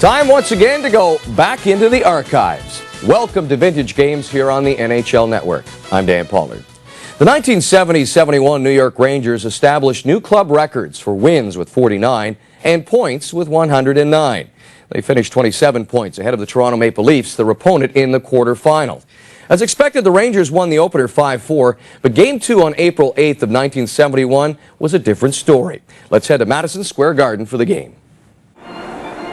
Time once again to go back into the archives. Welcome to Vintage Games here on the NHL Network. I'm Dan Pollard. The 1970-71 New York Rangers established new club records for wins with 49 and points with 109. They finished 27 points ahead of the Toronto Maple Leafs, their opponent in the quarterfinal. As expected, the Rangers won the opener 5-4, but Game 2 on April 8th of 1971 was a different story. Let's head to Madison Square Garden for the game.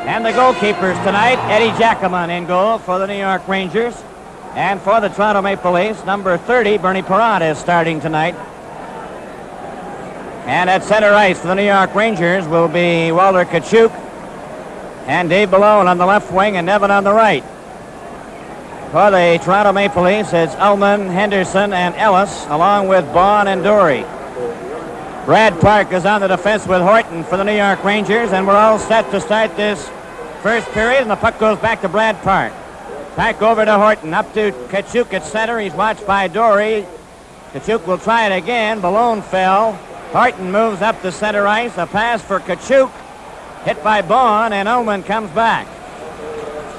And the goalkeepers tonight, Eddie Giacomin in goal for the New York Rangers. And for the Toronto Maple Leafs, number 30, Bernie Parent, is starting tonight. And at center ice for the New York Rangers will be Walter Tkachuk and Dave Malone on the left wing and Nevin on the right. For the Toronto Maple Leafs, it's Ullman, Henderson, and Ellis, along with Baughan and Dory. Brad Park is on the defense with Horton for the New York Rangers, and we're all set to start this first period, and the puck goes back to Brad Park. Back over to Horton, up to Tkachuk at center. He's watched by Dory. Tkachuk will try it again. Malone fell. Horton moves up to center ice. A pass for Tkachuk, hit by Baughan, and Ullman comes back.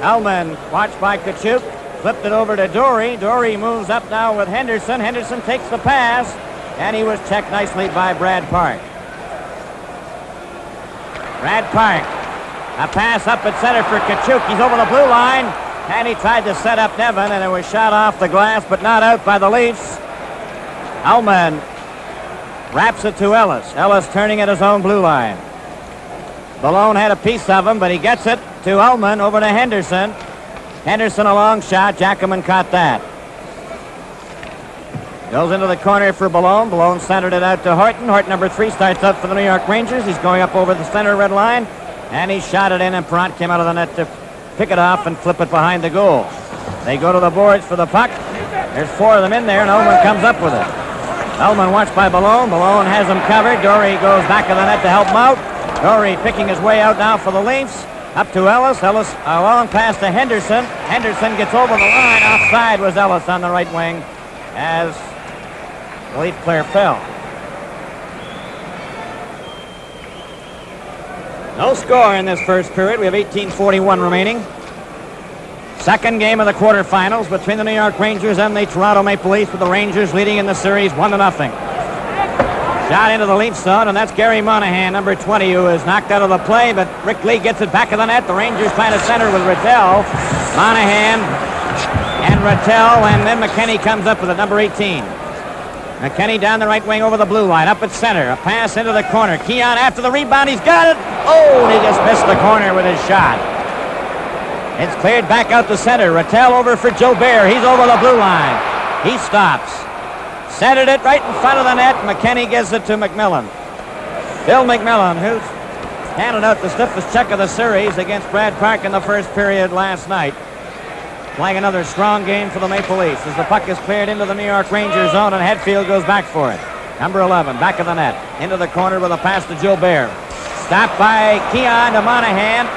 Ullman, watched by Tkachuk, flipped it over to Dory. Dory moves up now with Henderson. Henderson takes the pass, and he was checked nicely by Brad Park. Brad Park, a pass up at center for Tkachuk. He's over the blue line, and he tried to set up Nevin, and it was shot off the glass, but not out by the Leafs. Ullman wraps it to Ellis. Ellis turning at his own blue line. Malone had a piece of him, but he gets it to Ullman over to Henderson. Henderson a long shot. Giacomin caught that. Goes into the corner for Malone. Malone centered it out to Horton. Horton, number 3, starts up for the New York Rangers. He's going up over the center red line, and he shot it in, and Parent came out of the net to pick it off and flip it behind the goal. They go to the boards for the puck. There's 4 of them in there, and Ullman comes up with it. Ullman watched by Malone. Malone has him covered. Dory goes back of the net to help him out. Dory picking his way out now for the Leafs. Up to Ellis. Ellis a long pass to Henderson. Henderson gets over the line. Offside was Ellis on the right wing as the Leaf player fell. No score in this first period. We have 18:41 remaining. Second game of the quarterfinals between the New York Rangers and the Toronto Maple Leafs, with the Rangers leading in the series 1-0. Shot into the Leaf zone, and that's Gary Monahan, number 20, who is knocked out of the play, but Rick Lee gets it back of the net. The Rangers trying to center with Rattel. Monahan and Rattel, and then McKenny comes up with it, number 18. McKenny down the right wing over the blue line, up at center. A pass into the corner. Keon after the rebound. He's got it. Oh, he just missed the corner with his shot. It's cleared back out to center. Rattel over for Joe Bear. He's over the blue line. He stops. Centered it right in front of the net. McKenny gives it to McMillan. Bill McMillan, who's handed out the stiffest check of the series against Brad Park in the first period last night. Playing another strong game for the Maple Leafs as the puck is cleared into the New York Rangers zone, and Hetfield goes back for it. Number 11, back of the net. Into the corner with a pass to Joe Bear. Stopped by Keon to Monahan.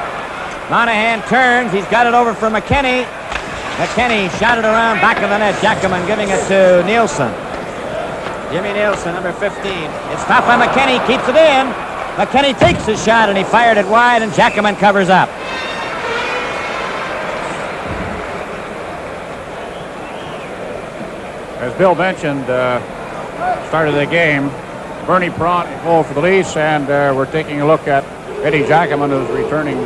Monahan turns. He's got it over for McKenny. McKenny shot it around back of the net. Giacomin giving it to Nielsen. Jimmy Nielsen, number 15. It's stopped by McKenny. Keeps it in. McKenny takes his shot, and he fired it wide, and Giacomin covers up. As Bill mentioned, start of the game, Bernie Parent goal for the Leafs, and we're taking a look at Eddie Giacomin, who's returning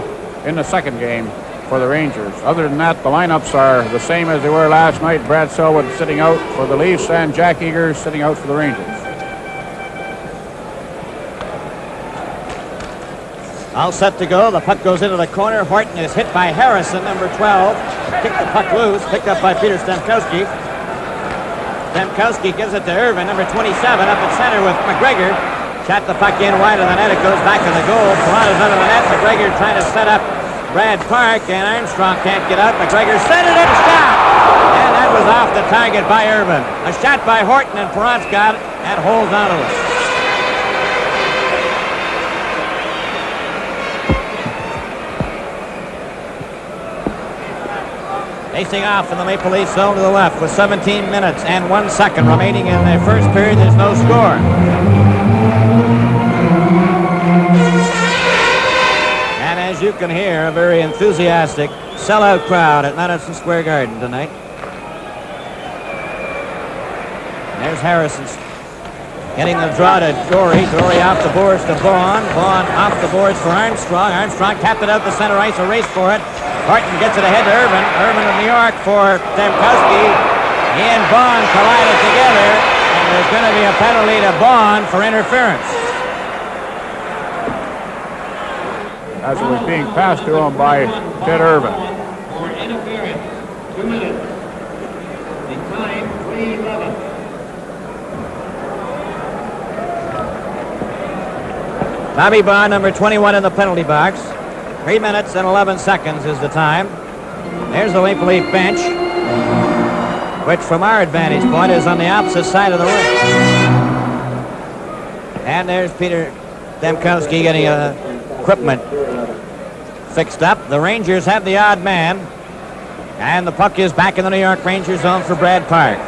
in the second game for the Rangers. Other than that, the lineups are the same as they were last night. Brad Selwood sitting out for the Leafs, and Jack Eager sitting out for the Rangers. All set to go. The puck goes into the corner. Horton is hit by Harrison, number 12. Kicked the puck loose, picked up by Peter Stemkowski. Stemkowski gives it to Irvin, number 27, up at center with McGregor. Shot the puck in wide of the net. It goes back to the goal. Parent is under the net. McGregor trying to set up Brad Park, and Armstrong can't get out. McGregor centered it, shot! And that was off the target by Irvin. A shot by Horton, and Parent's got it and holds onto it. Facing off in the Maple Leaf zone to the left with 17 minutes and 1 second remaining in the first period. There's no score. And as you can hear a very enthusiastic sellout crowd at Madison Square Garden tonight. There's Harrison getting the draw to Dory. Dory off the boards to Vaughn. Vaughn off the boards for Armstrong. Armstrong tapped it out the center ice, a race for it. Horton gets it ahead to Irvin. Irvin of New York for Demkowski. He and Vaughn collided together, and there's going to be a penalty to Vaughn for interference. As it was being passed to him by Ted Irvin. For interference, 2 minutes. The time, 3:11. Bobby Vaughn, number 21 in the penalty box. 3 minutes and 11 seconds is the time. There's the Maple Leaf bench, which from our advantage point is on the opposite side of the ring. And there's Peter Demkowski getting equipment fixed up. The Rangers have the odd man, and the puck is back in the New York Rangers zone for Brad Park.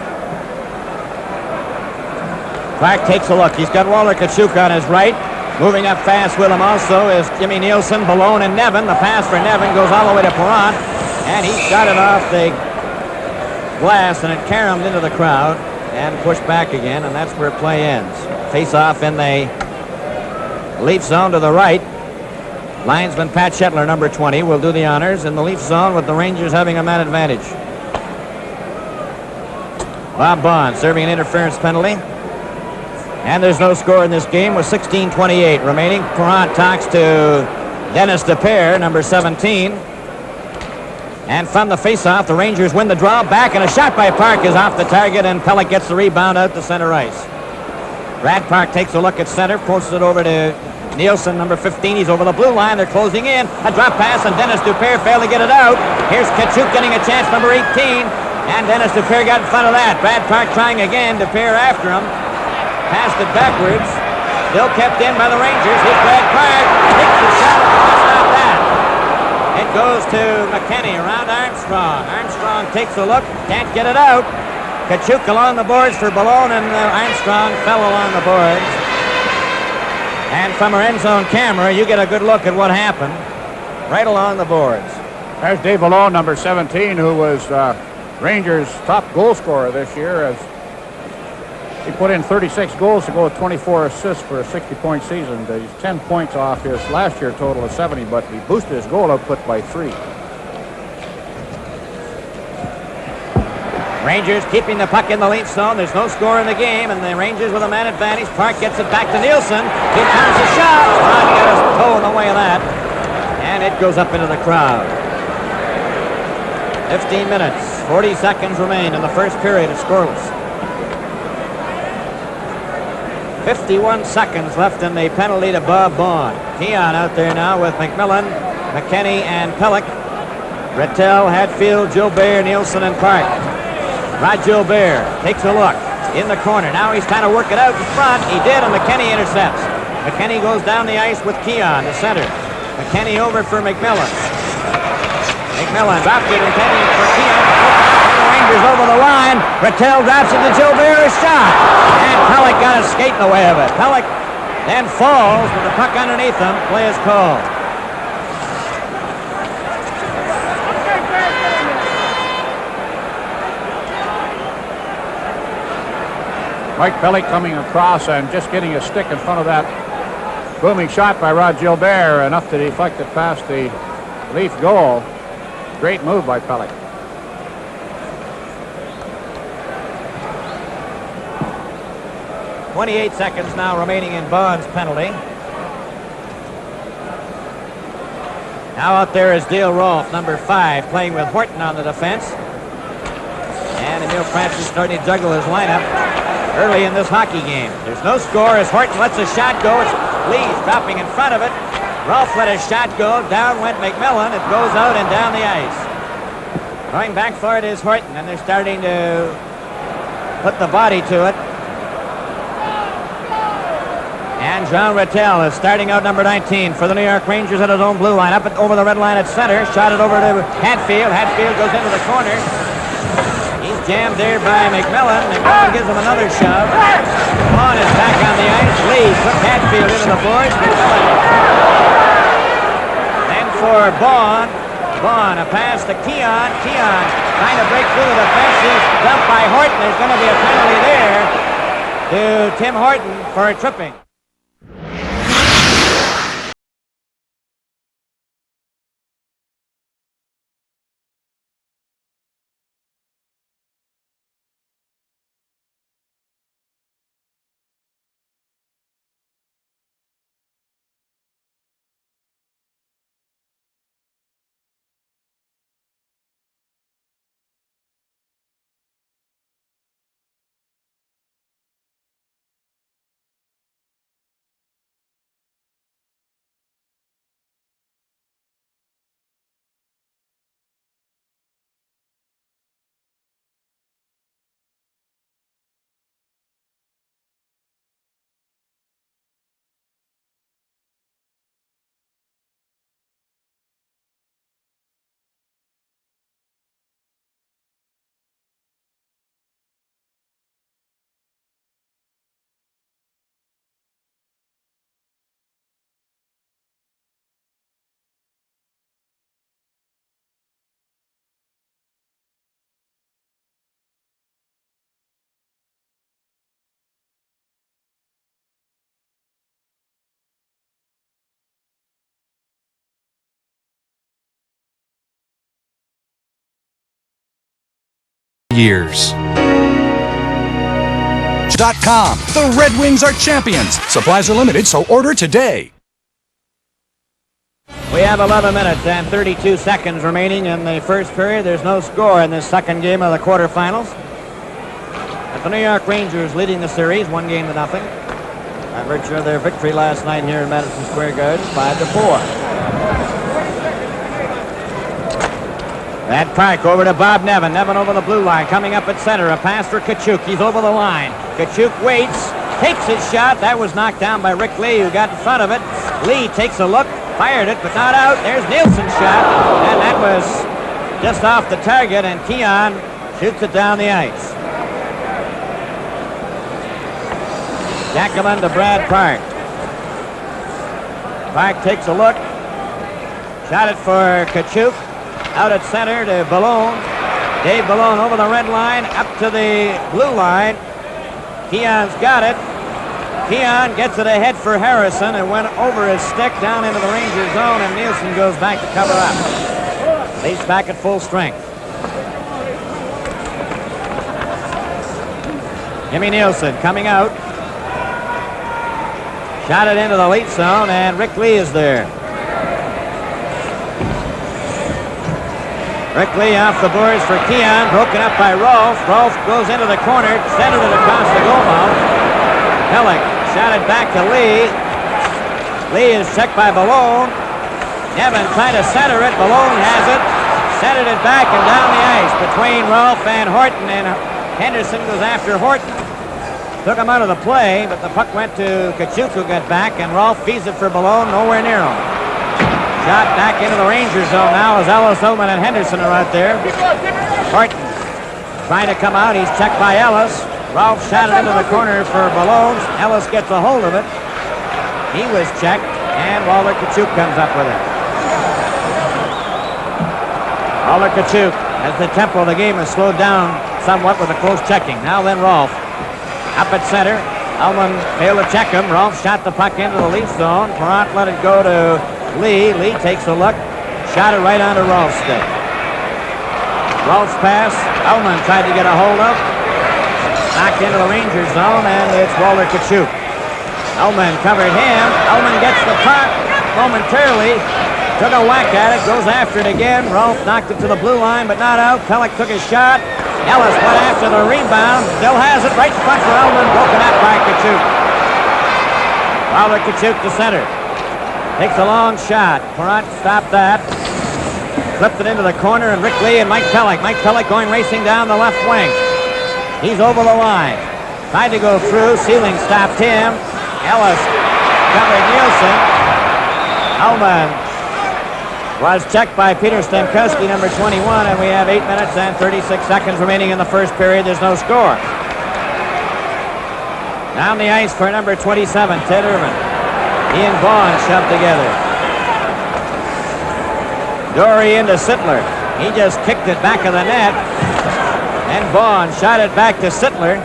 Park takes a look. He's got Walter Tkachuk on his right. Moving up fast with him also is Jimmy Nielsen, Balone, and Nevin. The pass for Nevin goes all the way to Perron, and he shot it off the glass, and it caromed into the crowd and pushed back again, and that's where play ends. Face off in the Leaf zone to the right. Linesman Pat Shetler, number 20, will do the honors in the Leaf zone with the Rangers having a man advantage. Bob Bond serving an interference penalty. And there's no score in this game with 16:28 remaining. Perron talks to Dennis DePere, number 17. And from the faceoff, the Rangers win the draw back, and a shot by Park is off the target, and Pelech gets the rebound out to center ice. Brad Park takes a look at center, posts it over to Nielsen, number 15. He's over the blue line. They're closing in. A drop pass, and Dennis DePere failed to get it out. Here's Tkachuk getting a chance, number 18. And Dennis DePere got in front of that. Brad Park trying again. DePere after him. Passed it backwards. Still kept in by the Rangers. Here's Brad Park. Takes the shot. That's not that. It goes to McKinney around Armstrong. Armstrong takes a look. Can't get it out. Tkachuk along the boards for Balone, and Armstrong fell along the boards. And from our end zone camera, you get a good look at what happened right along the boards. There's Dave Balone, number 17, who was Rangers' top goal scorer this year. As he put in 36 goals to go with 24 assists for a 60-point season. He's 10 points off his last year total of 70, but he boosted his goal output by 3. Rangers keeping the puck in the Leaf zone. There's no score in the game, and the Rangers with a man advantage. Park gets it back to Nielsen. Here comes the shot. Ron got his toe in the way of that, and it goes up into the crowd. 15 minutes, 40 seconds remain in the first period of scoreless. 51 seconds left in the penalty to Bob Bond. Keon out there now with McMillan, McKinney, and Pelech. Rattel, Hatfield, Gilbert, Nielsen, and Park. Rod Gilbert takes a look in the corner. Now he's trying to work it out in front. He did, and McKinney intercepts. McKinney goes down the ice with Keon, the center. McKinney over for McMillan. McMillan dropped it, intending for Keon. Rangers over the line. Rattel drops it to Gilbert, a shot. And Pelech got a skate in the way of it. Pelech then falls with the puck underneath him. Play is called. Mike Pelech coming across and just getting a stick in front of that booming shot by Rod Gilbert, enough to deflect it past the Leaf goal. Great move by Pelech. .28 seconds now remaining in Bond's penalty. Now out there is Dale Rolfe, number 5, playing with Horton on the defense. And Emil Francis starting to juggle his lineup early in this hockey game. There's no score as Horton lets a shot go. It's Lees dropping in front of it. Rolfe let his shot go. Down went McMillan. It goes out and down the ice. Going back for it is Horton, and they're starting to put the body to it. And John Rattel is starting out, number 19 for the New York Rangers at his own blue line. Up over the red line at center. Shot it over to Hatfield. Hatfield goes into the corner. He's jammed there by McMillan. McMillan gives him another shove. Vaughn is back on the ice. Lee took Hatfield into the boards. McMillan then for Vaughn. Vaughn, a pass to Keon. Keon trying to break through the defense. Is dumped by Horton. There's going to be a penalty there to Tim Horton for a tripping. Years. .com. The Red Wings are champions. Supplies are limited, so order today. We have 11 minutes and 32 seconds remaining in the first period. There's no score in this second game of the quarterfinals. But the New York Rangers leading the series 1-0 by virtue of their victory last night here in Madison Square Garden, 5-4. That Park over to Bob Nevin. Nevin over the blue line, coming up at center. A pass for Kachuk. He's over the line. Kachuk waits, takes his shot. That was knocked down by Rick Lee, who got in front of it. Lee takes a look, fired it, but not out. There's Nielsen's shot, and that was just off the target, and Keon shoots it down the ice. Jacqueline to Brad Park. Park takes a look. Shot it for Kachuk. Out at center to Ballone. Dave Ballone over the red line, up to the blue line. Keon's got it. Keon gets it ahead for Harrison and went over his stick down into the Ranger zone, and Nielsen goes back to cover up. Leafs back at full strength. Jimmy Nielsen coming out. Shot it into the Leaf zone, and Rick Lee is there. Rick Lee off the boards for Keon, broken up by Rolfe. Rolfe goes into the corner, centered it across the goal mouth. Pellick shot it back to Lee. Lee is checked by Ballone. Nevin trying to center it. Ballone has it. Centered it back and down the ice between Rolfe and Horton, and Henderson goes after Horton. Took him out of the play, but the puck went to Kachuk, who got back, and Rolfe feeds it for Ballone, nowhere near him. Shot back into the Ranger zone now as Ellis, Ullman, and Henderson are out there. Horton trying to come out. He's checked by Ellis. Rolfe shot it into the corner for Ballone. Ellis gets a hold of it. He was checked, and Walter Kachuk comes up with it. Walter Kachuk, as the tempo of the game has slowed down somewhat with a close checking. Now then Rolfe up at center. Ullman failed to check him. Rolfe shot the puck into the Leaf zone. Perrant let it go to Lee. Lee takes a look. Shot it right onto Rolfe's stick. Rolfe's pass. Ullman tried to get a hold of. Knocked into the Ranger zone, and it's Walter Kachuk. Ullman covered him. Ullman gets the puck momentarily. Took a whack at it. Goes after it again. Rolfe knocked it to the blue line, but not out. Pellick took his shot. Ellis went after the rebound. Still has it right in front for Ullman. Broken up by Kachuk. Walter Kachuk to center. Takes a long shot. Perrant stopped that. Flipped it into the corner, and Rick Lee and Mike Pellick. Mike Pellick going racing down the left wing. He's over the line. Tried to go through. Sealing stopped him. Ellis covered Nielsen. Ullman was checked by Peter Stamkowski, number 21, and we have 8 minutes and 36 seconds remaining in the first period. There's no score. Down the ice for number 27, Ted Irvin. He and Vaughn shoved together. Dory into Sittler. He just kicked it back of the net. And Vaughn shot it back to Sittler.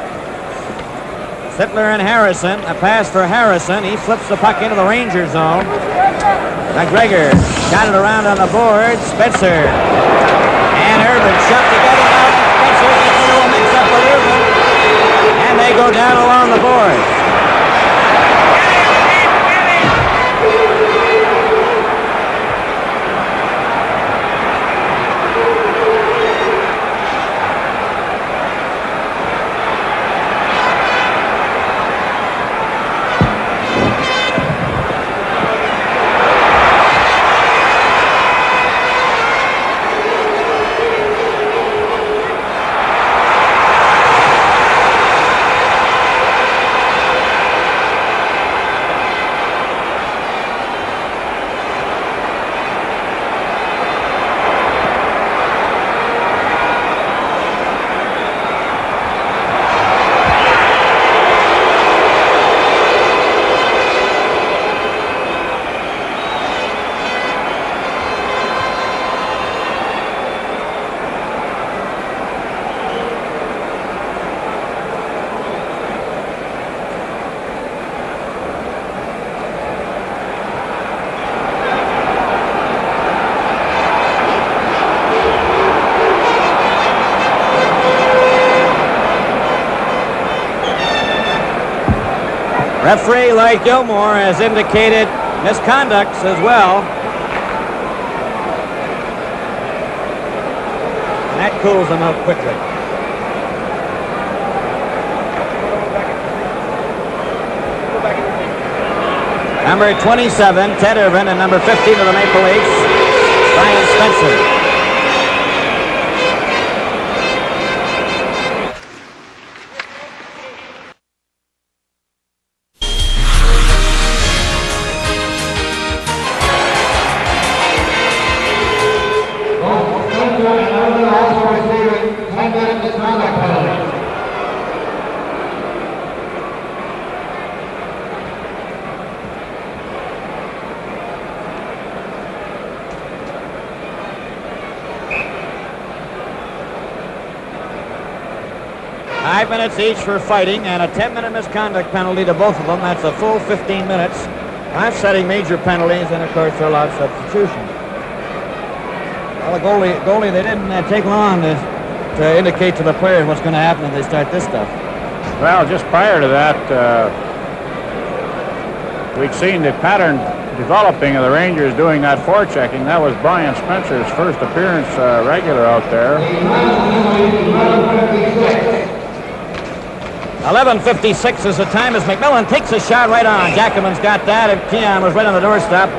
Sittler and Harrison. A pass for Harrison. He flips the puck into the Ranger zone. McGregor got it around on the board. Spencer and Irvin shut together. Now Spencer gets into a mix-up with Irvin. And they go down along the boards. Referee Lloyd Gilmore has indicated misconducts as well. And that cools them out quickly. Number 27, Ted Irvin, and number 15 of the Maple Leafs, Brian Spencer. Each for fighting and a 10-minute misconduct penalty to both of them. That's a full 15 minutes. Offsetting major penalties, and of course there are a lot of substitutions. Well, the goalie they didn't take long to indicate to the players what's going to happen if they start this stuff. Well, just prior to that, we'd seen the pattern developing of the Rangers doing that forechecking. That was Brian Spencer's first appearance regular out there. 11:56 is the time as McMillan takes a shot right on. Jackaman's got that, and Keon was right on the doorstep,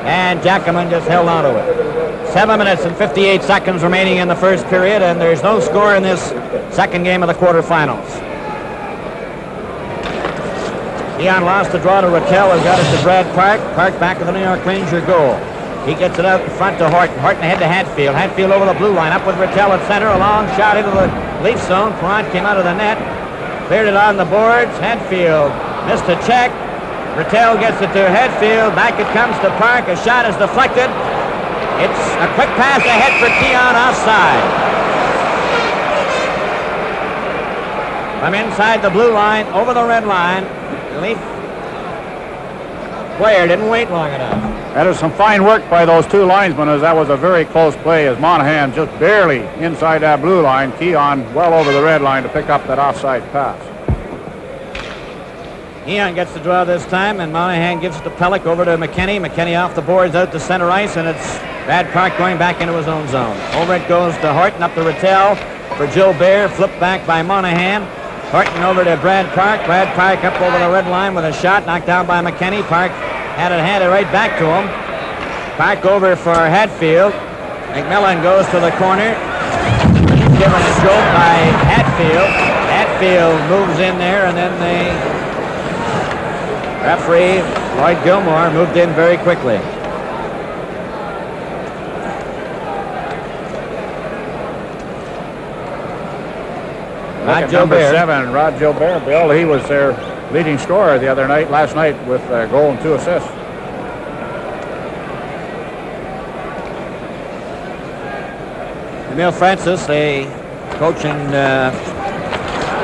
and Jackaman just held on to it. 7 minutes and 58 seconds remaining in the first period, and there's no score in this second game of the quarterfinals. Keon lost the draw to Rattel, has got it to Brad Park. Park back to the New York Ranger goal. He gets it out in front to Horton. Horton ahead to Hatfield. Hatfield over the blue line, up with Rattel at center. A long shot into the Leaf zone. Perrant came out of the net. Cleared it on the boards. Hatfield missed a check. Rattel gets it to Hatfield. Back it comes to Park. A shot is deflected. It's a quick pass ahead for Keon offside. From inside the blue line, over the red line. The Leaf player didn't wait long enough. That is some fine work by those two linesmen, as that was a very close play, as Monahan just barely inside that blue line. Keon well over the red line to pick up that offside pass. Keon gets the draw this time, and Monahan gives it to Pellick over to McKinney. McKinney off the boards out to center ice, and it's Brad Park going back into his own zone. Over it goes to Horton, up to Rattel for Gilbert. Flipped back by Monahan. Horton over to Brad Park. Brad Park up over the red line with a shot knocked down by McKinney. Park had it right back to him. Park over for Hatfield. McMillan goes to the corner. Given a stroke by Hatfield. Hatfield moves in there, and then the referee, Lloyd Gilmore, moved in very quickly. Number 7, Rod Gilbert. Bill, he was their leading scorer last night with a goal and 2 assists. Emil Francis, the coach and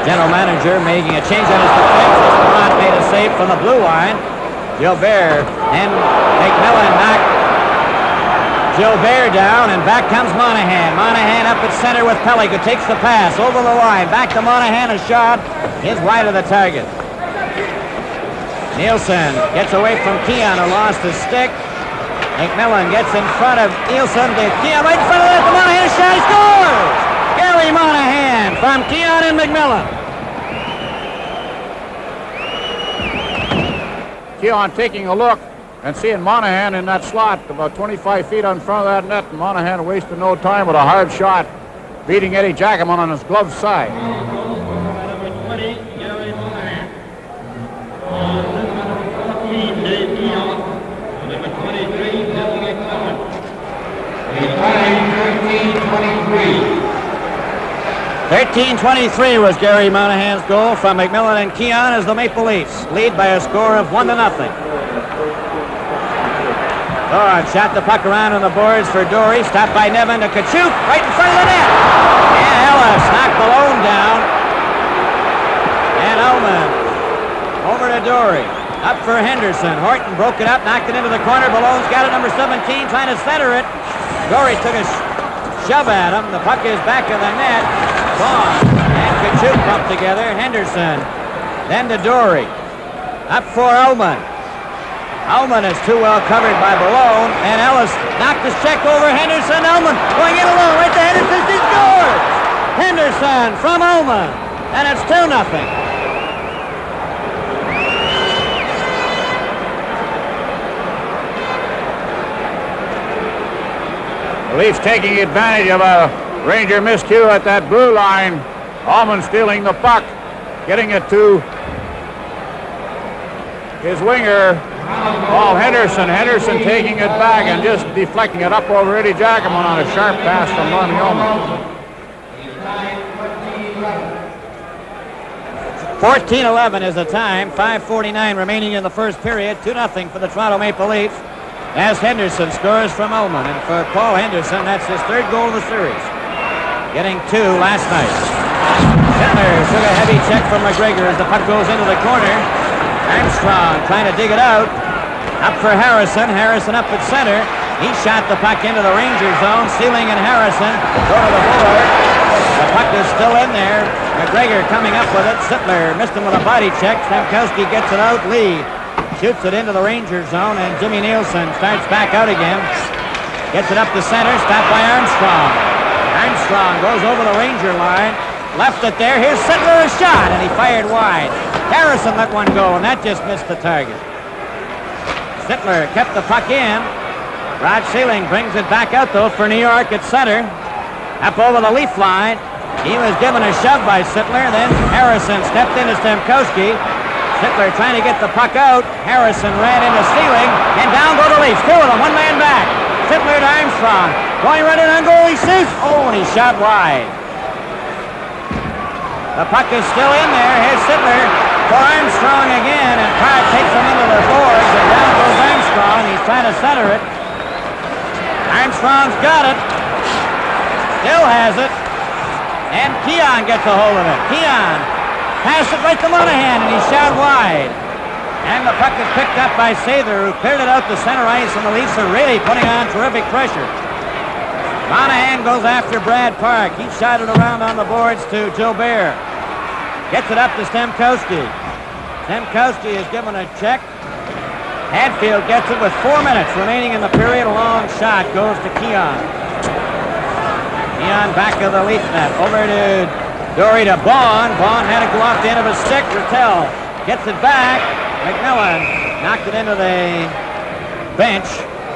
general manager, making a change on his defense. Perrant made a save from the blue line. Gilbert and McMillan knocked Gilbert down, and back comes Monahan. Monahan up at center with Pellig, who takes the pass over the line. Back to Monahan, a shot is wide of the target. Nielsen gets away from Keon, who lost his stick. McMillan gets in front of Nielsen to Keon, right in front of that. The Monahan shot, scores! Gary Monahan from Keon and McMillan. Keon taking a look and seeing Monahan in that slot about 25 feet in front of that net. And Monahan wasted no time with a hard shot, beating Eddie Jackman on his glove side. Number 20, Gary Monahan. Number 14, Dave Keon. Number 23, Bill McMillan. The time 13-23. 13-23 was Gary Monahan's goal from McMillan and Keon as the Maple Leafs lead by a score of 1-0. Lord shot the puck around on the boards for Dory. Stopped by Nevin to Kachuk right in front of the net. And Ellis knocked Malone down. And Ullman over to Dory. Up for Henderson. Horton broke it up, knocked it into the corner. Malone's got it, number 17, trying to center it. Dory took a shove at him. The puck is back of the net. Vaughn and Kachuk bumped together. Henderson. Then to Dory. Up for Ullman. Ullman is too well covered by Malone, and Ellis knocked his check over Henderson. Ullman going in alone, right to Henderson. He scores! Henderson from Ullman, and it's 2-0. The Leafs taking advantage of a Ranger miscue at that blue line. Ullman stealing the puck, getting it to his winger, Paul Henderson. Henderson taking it back and just deflecting it up over Eddie Jackman on a sharp pass from Ronnie Ullman. 14-11 is the time. 5:49 remaining in the first period. 2-0 for the Toronto Maple Leafs as Henderson scores from Ullman. And for Paul Henderson, that's his third goal of the series, getting 2 last night. Sittler took a heavy check from McGregor as the puck goes into the corner. Armstrong trying to dig it out. Up for Harrison. Harrison up at center. He shot the puck into the Ranger zone. Sealing and Harrison go to the board. The puck is still in there. McGregor coming up with it. Sittler missed him with a body check. Stamkowski gets it out. Lee shoots it into the Ranger zone, and Jimmy Nielsen starts back out again. Gets it up the center. Stopped by Armstrong. Armstrong goes over the Ranger line. Left it there. Here's Sittler, a shot, and he fired wide. Harrison let one go, and that just missed the target. Sittler kept the puck in. Rod Sealing brings it back out, though, for New York at center. Up over the Leaf line. He was given a shove by Sittler. Then Harrison stepped into Stamkowski. Sittler trying to get the puck out. Harrison ran into Sealing, and down go the Leafs. 2 of them, one man back. Sittler to Armstrong. Going right in on goal, he shoots. Oh, and he shot wide. The puck is still in there. Here's Sittler for Armstrong again, and Park takes him into the boards, and down goes Armstrong. He's trying to center it. Armstrong's got it. Still has it. And Keon gets a hold of it. Keon passed it right to Monahan, and he shot wide. And the puck is picked up by Sather, who cleared it out to center ice, and the Leafs are really putting on terrific pressure. Monahan goes after Brad Park. He shot it around on the boards to Gilbert. Gets it up to Stamkowski. Stamkowski is given a check. Hadfield gets it with 4 minutes remaining in the period. A long shot goes to Keon. Keon back of the Leaf net. Over to Dory to Vaughn. Vaughn had to go off the end of his stick. Rattel gets it back. McMillan knocked it into the bench.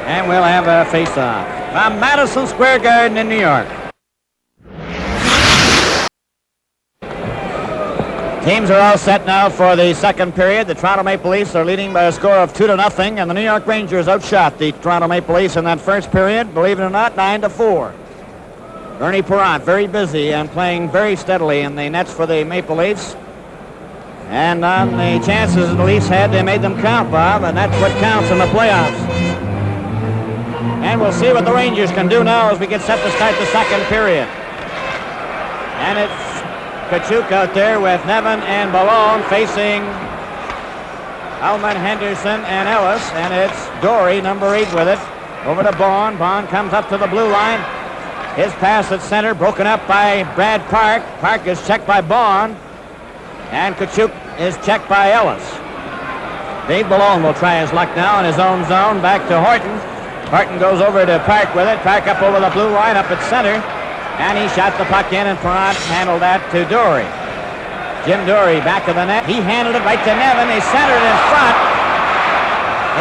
And we'll have a face-off from Madison Square Garden in New York. Teams are all set now for the second period. The Toronto Maple Leafs are leading by a score of 2-0, and the New York Rangers outshot the Toronto Maple Leafs in that first period, believe it or not, 9-4. Bernie Perrant very busy and playing very steadily in the nets for the Maple Leafs. And on the chances the Leafs had, they made them count, Bob, and that's what counts in the playoffs. And we'll see what the Rangers can do now as we get set to start the second period. And it's Kachuk out there with Nevin and Ballone facing Alman, Henderson, and Ellis. And it's Dory, number 8, with it. Over to Bond. Bond comes up to the blue line. His pass at center, broken up by Brad Park. Park is checked by Bond. And Kachuk is checked by Ellis. Dave Ballone will try his luck now in his own zone. Back to Horton. Horton goes over to Park with it. Park up over the blue line, up at center. And he shot the puck in, and Perrant handled that to Dory. Jim Dory back of the net. He handled it right to Nevin. They centered in front.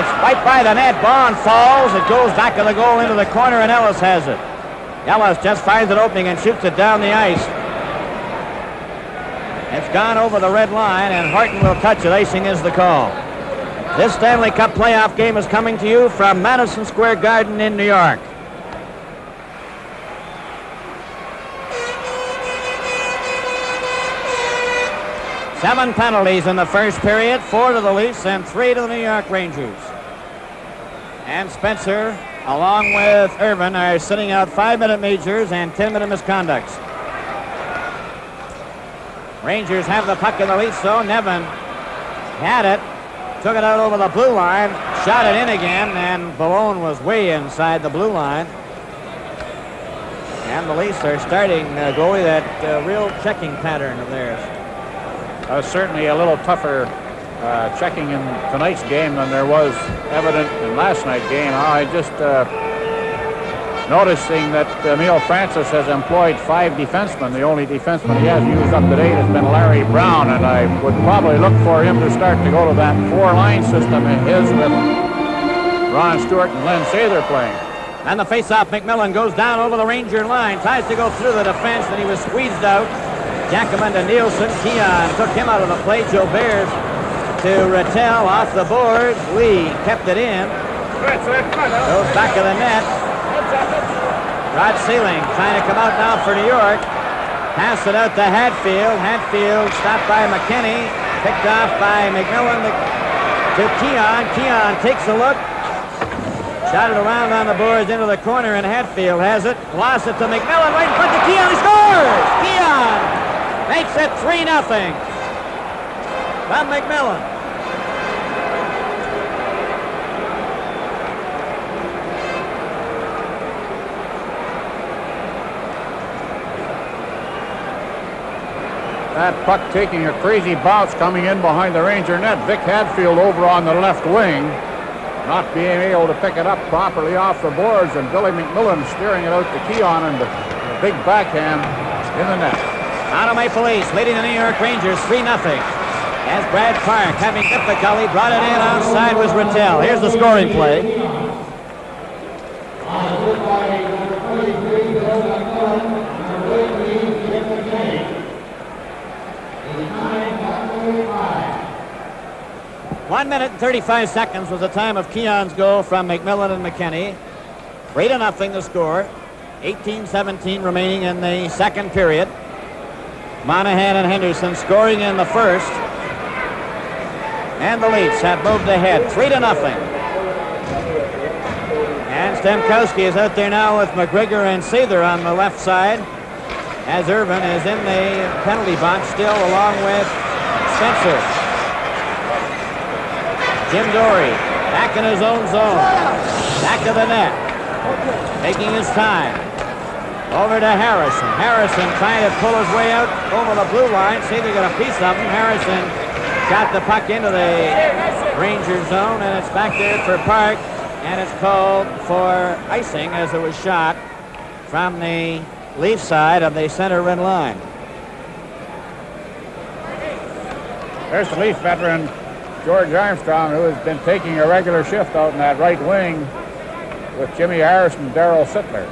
It's right by the net. Bond falls. It goes back of the goal into the corner, and Ellis has it. Ellis just finds an opening and shoots it down the ice. It's gone over the red line, and Horton will touch it. Icing is the call. This Stanley Cup playoff game is coming to you from Madison Square Garden in New York. Seven penalties in the first period, 4 to the Leafs and 3 to the New York Rangers. And Spencer, along with Irvin, are sitting out 5-minute majors and 10-minute misconducts. Rangers have the puck in the Leafs zone. Nevin had it. Took it out over the blue line, shot it in again, and Ballone was way inside the blue line. And the Leafs are starting, goalie, that real checking pattern of theirs. Certainly a little tougher checking in tonight's game than there was evident in last night's game. I just noticing that Emil Francis has employed 5 defensemen. The only defenseman he has used up to date has been Larry Brown, and I would probably look for him to start to go to that 4-line system in his with Ron Stewart and Len Sather playing. And the face-off, McMillan goes down over the Ranger line, tries to go through the defense, and he was squeezed out. Jackman to Nielsen. Keon took him out of the play. Joe Bears to Rattel off the board. Lee kept it in. Goes back of the net. Rod Sealing trying to come out now for New York. Pass it out to Hatfield. Hatfield stopped by McKinney. Picked off by McMillan to Keon. Keon takes a look. Shot it around on the boards into the corner, and Hatfield has it. Lost it to McMillan right in front of Keon. He scores! Keon makes it 3-0 from McMillan. That puck taking a crazy bounce coming in behind the Ranger net. Vic Hadfield over on the left wing, not being able to pick it up properly off the boards, and Billy McMillan steering it out to Keon, and the big backhand in the net. Toronto Maple Leafs leading the New York Rangers 3-0. As Brad Park, having difficulty, brought it in outside was Rattel. Here's the scoring play. One minute and 35 seconds was the time of Keon's goal from McMillan and McKinney. 3-0 the score. 18-17 remaining in the second period. Monahan and Henderson scoring in the first. And the Leafs have moved ahead 3-0. And Stemkowski is out there now with McGregor and Sather on the left side, as Irvin is in the penalty box still along with Spencer. Jim Dory back in his own zone. Back to the net. Taking his time. Over to Harrison. Harrison trying to pull his way out over the blue line. See if they got a piece of him. Harrison got the puck into the Ranger zone, and it's back there for Park, and it's called for icing as it was shot from the Leaf side of the center red line. There's the Leaf veteran, George Armstrong, who has been taking a regular shift out in that right wing with Jimmy Harrison and Darryl Sittler.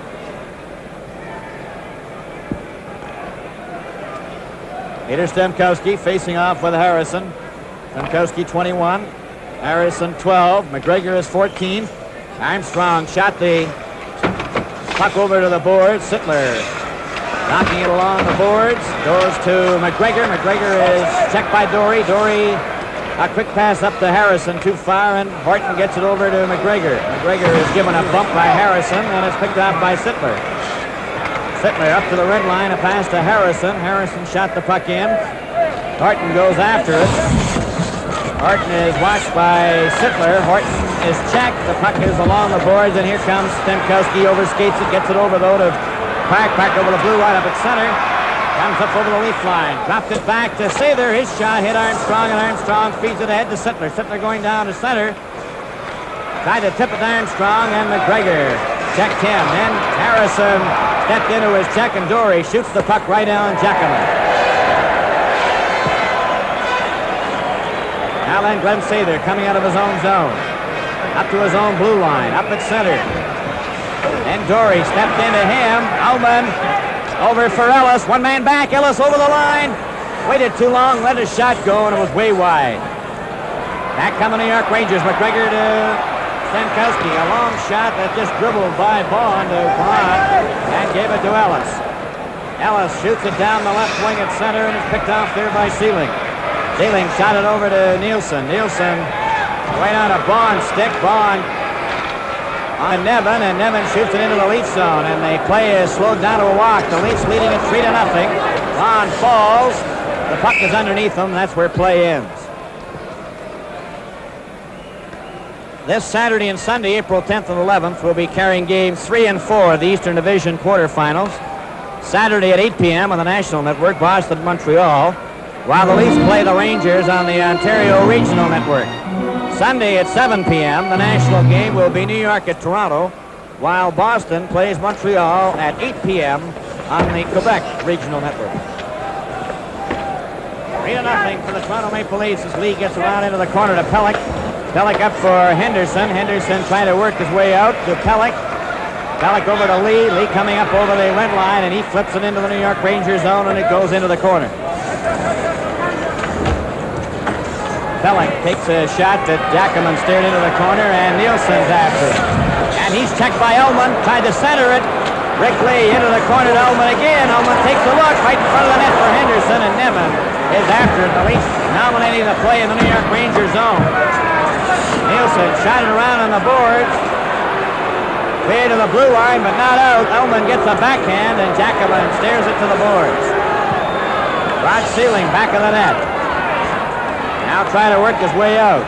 Peter Stemkowski facing off with Harrison. Stemkowski 21, Harrison 12, McGregor is 14. Armstrong shot the puck over to the board. Sittler knocking it along the boards. Goes to McGregor. McGregor is checked by Dory. Dory A quick pass up to Harrison, too far, and Horton gets it over to McGregor. McGregor is given a bump by Harrison, and it's picked up by Sittler. Sittler up to the red line, a pass to Harrison. Harrison shot the puck in. Horton goes after it. Horton is watched by Sittler. Horton is checked. The puck is along the boards, and here comes Stemkowski, overskates it, gets it over, though, to Park. Park over the blue line up at center. Comes up over the leaf line. Dropped it back to Sather. His shot hit Armstrong, and Armstrong feeds it ahead to Sittler. Sittler going down to center. Tried to tip it to Armstrong, and McGregor checked him. Then Harrison stepped into his check, and Dory shoots the puck right on Jackman. Now then Glenn Sather coming out of his own zone. Up to his own blue line. Up at center. Then Dory stepped into him. Ullman over for Ellis. One man back. Ellis over the line. Waited too long. Let his shot go, and it was way wide. Back come the New York Rangers. McGregor to Stankowski. A long shot that just dribbled by Bond to Braun and gave it to Ellis. Ellis shoots it down the left wing at center, and it's picked off there by Sealing. Sealing shot it over to Nielsen. Nielsen right on a Bond stick. Bond on Nevin, and Nevin shoots it into the Leafs zone, and the play is slowed down to a walk. The Leafs leading it 3-0. Bond falls. The puck is underneath him. That's where play ends. This Saturday and Sunday, April 10th and 11th, we'll be carrying games 3 and 4 of the Eastern Division quarterfinals. Saturday at 8 p.m. on the National Network, Boston, Montreal, while the Leafs play the Rangers on the Ontario Regional Network. Sunday at 7 p.m., the national game will be New York at Toronto, while Boston plays Montreal at 8 p.m. on the Quebec Regional Network. 3-0 for the Toronto Maple Leafs as Lee gets around into the corner to Pelech. Pelech up for Henderson. Henderson trying to work his way out to Pelech. Pelech over to Lee. Lee coming up over the red line, and he flips it into the New York Rangers zone, and it goes into the corner. Pelech takes a shot that Jackman steered into the corner, and Nielsen's after it. And he's checked by Ullman, tried to center it. Rick Lee into the corner to Ullman again. Ullman takes a look right in front of the net for Henderson, and Nevin is after it. The Leafs nominating the play in the New York Rangers zone. Nielsen shot it around on the boards. Clear to the blue line, but not out. Ullman gets a backhand, and Jackman steers it to the boards. Rod Sealing back of the net. Now trying to work his way out.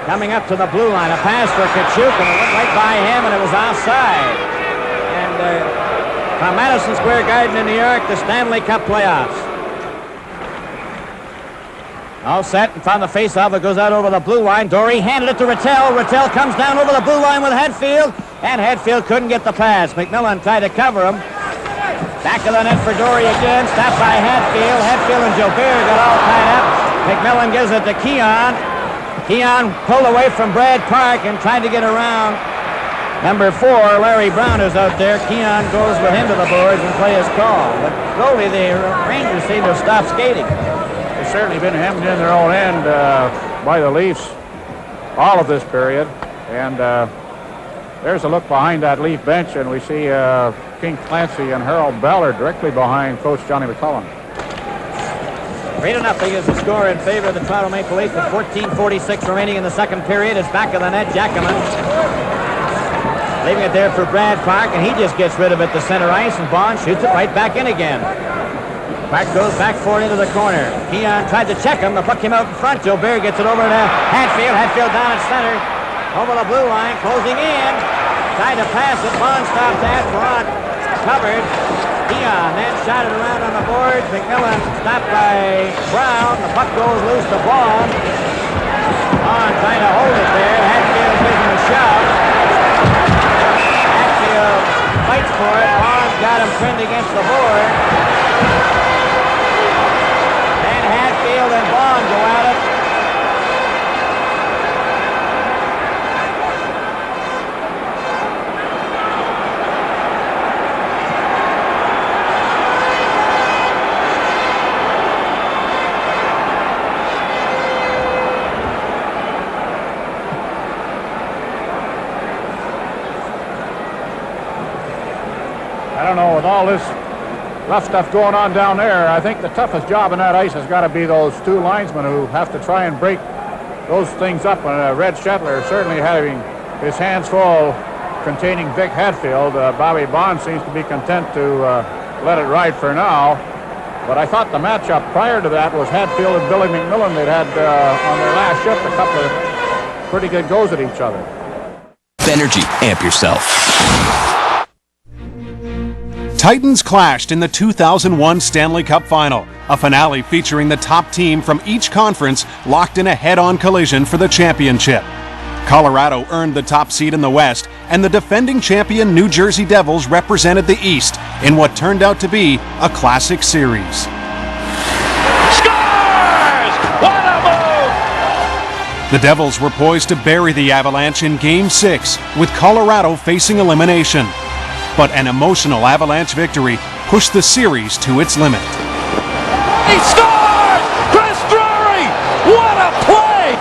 Coming up to the blue line, a pass for Kachuk, and it went right by him, and it was offside. And from Madison Square Garden in New York, the Stanley Cup playoffs. All set, and found the face-off. It goes out over the blue line. Dory handed it to Rattel. Rattel comes down over the blue line with Hetfield, and Hetfield couldn't get the pass. McMillan tried to cover him. Back of the net for Dory again, stopped by Hetfield. Hetfield and Jobert got all tied up. McMillan gives it to Keon. Keon pulled away from Brad Park and tried to get around number 4, Larry Brown, is out there. Keon goes with him to the boards and play his call. But slowly the Rangers seem to have stopped skating. They've certainly been hemmed in their own end by the Leafs all of this period. And there's a look behind that Leaf bench, and we see King Clancy and Harold Ballard directly behind Coach Johnny McClellan. 3-0 is the score in favor of the Toronto Maple Leafs with 14:46 remaining in the second period. It's back of the net, Jackman. Leaving it there for Brad Park, and he just gets rid of it to center ice, and Bond shoots it right back in again. Park goes back forward into the corner. Keon tried to check him. The puck came out in front. Jobert gets it over to Hatfield. Hatfield down at center. Over the blue line, closing in. Tried to pass it. Bond stopped that. Braun covered. Keon then shot it around on the boards. McMillan stopped by Brown. The puck goes loose to Bond. Bond trying to hold it there. Hatfield gives him a shove. Hatfield fights for it. Bond's got him pinned against the board. Then Hatfield and Bond go at it. I don't know, with all this rough stuff going on down there. I think the toughest job on that ice has got to be those two linesmen who have to try and break those things up. Red Shetler certainly having his hands full containing Vic Hadfield. Bobby Bond seems to be content to let it ride for now. But I thought the matchup prior to that was Hadfield and Billy McMillan. They'd had on their last shift a couple of pretty good goes at each other. Energy, amp yourself. Titans clashed in the 2001 Stanley Cup Final, a finale featuring the top team from each conference locked in a head-on collision for the championship. Colorado earned the top seed in the West, and the defending champion New Jersey Devils represented the East in what turned out to be a classic series. Scores! What a move! The Devils were poised to bury the Avalanche in Game 6, with Colorado facing elimination. But an emotional Avalanche victory pushed the series to its limit. He scores! Chris Drury! What a play!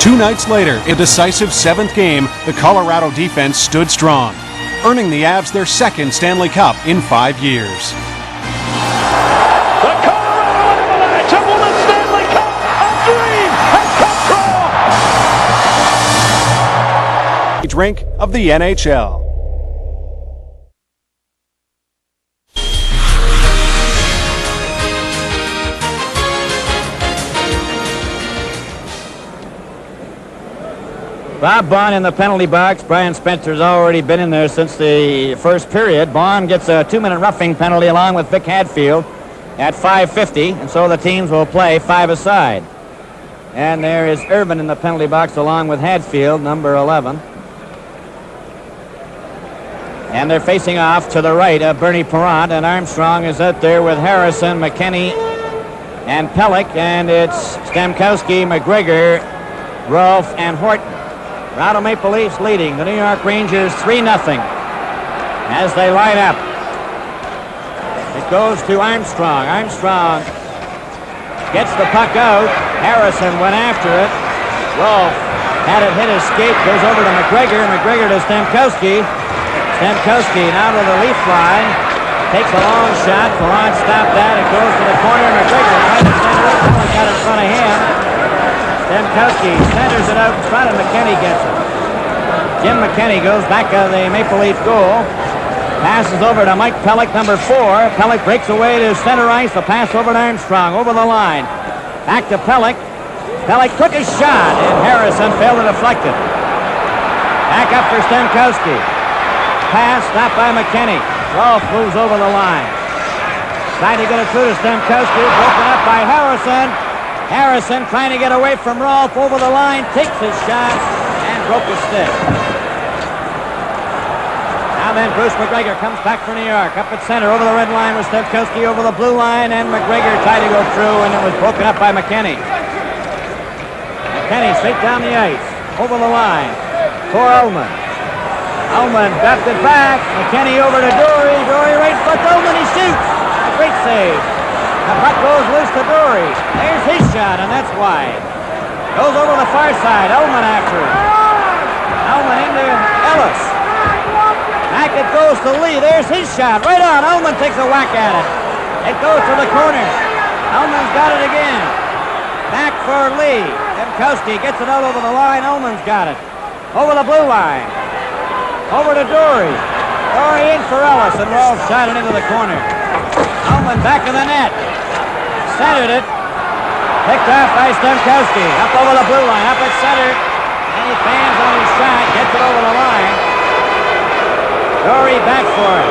2 nights later, in a decisive 7th game, the Colorado defense stood strong, earning the Avs their second Stanley Cup in 5 years. The Colorado Avalanche have won the Stanley Cup! A dream has come true! Rink of the NHL. Bob Bond in the penalty box. Brian Spencer's already been in there since the first period. Bond gets a 2-minute roughing penalty along with Vic Hadfield at 5:50, and so the teams will play 5 aside. And there is Irvin in the penalty box along with Hadfield, number 11. And they're facing off to the right of Bernie Parent, and Armstrong is out there with Harrison, McKinney, and Pelech, and it's Stamkowski, McGregor, Rolfe, and Horton. Toronto Maple Leafs leading the New York Rangers 3-0 as they line up. It goes to Armstrong. Armstrong gets the puck out. Harrison went after it. Rolfe had it hit his skate, goes over to McGregor. McGregor to Stamkowski. Stamkowski now to the Leaf line. Takes a long shot. Parent stopped that. It goes to the corner. McGregor trying to center it. Only got in front of him. Stamkowski centers it out in front, and McKinney gets it. Jim McKinney goes back of the Maple Leaf goal. Passes over to Mike Pelech, number 4. Pelech breaks away to center ice. A pass over to Armstrong, over the line. Back to Pelech. Pelech took a shot, and Harrison failed to deflect it. Back up for Stamkowski. Pass stopped by McKinney. Rolfe moves over the line. Trying to get it through to Stamkowski. Broken up by Harrison. Harrison trying to get away from Rolfe over the line, takes his shot, and broke his stick. Now then, Bruce McGregor comes back for New York. Up at center, over the red line with Stamkowski over the blue line, and McGregor tried to go through, and it was broken up by McKinney. McKinney straight down the ice, over the line, for Ullman. Ullman ducked it back. McKinney over to Dory. Dory right foot to Ullman, he shoots. A great save. The puck goes loose to Dory. There's his shot, and that's wide. Goes over the far side. Ullman after it. Ullman into Ellis. Back it goes to Lee. There's his shot. Right on. Ullman takes a whack at it. It goes to the corner. Ullman's got it again. Back for Lee. Stamkowski gets it out over the line. Ullman's got it. Over the blue line. Over to Dory. Dory in for Ellis, and Rolfe shot it into the corner. Ullman back in the net. Centered it. Picked off by Stamkowski. Up over the blue line. Up at center. And he fans on his shot. Gets it over the line. Dory back for it.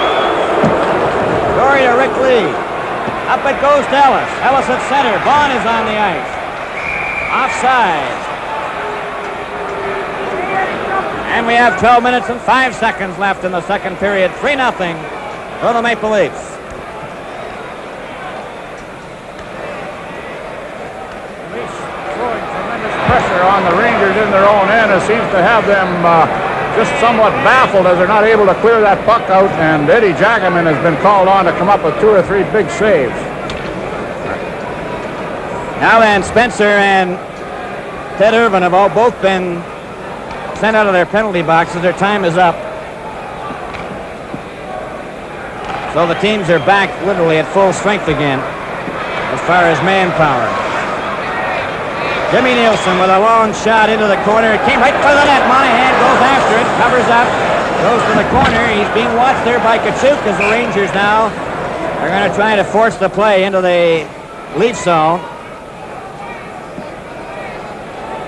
Dory to Rick Lee. Up it goes to Ellis. Ellis at center. Vaughn is on the ice. Offside. And we have 12 minutes and 5 seconds left in the second period. 3-0 for the Maple Leafs. Pressure on the Rangers in their own end. It seems to have them just somewhat baffled as they're not able to clear that puck out, and Eddie Jackman has been called on to come up with 2 or 3 big saves. Now then, Spencer and Ted Irvin have both been sent out of their penalty boxes. Their time is up. So the teams are back literally at full strength again as far as manpower. Jimmy Nielsen with a long shot into the corner. It came right for the net. Monahan goes after it, covers up, goes to the corner. He's being watched there by Kachuk as the Rangers now are going to try to force the play into the Leaf zone.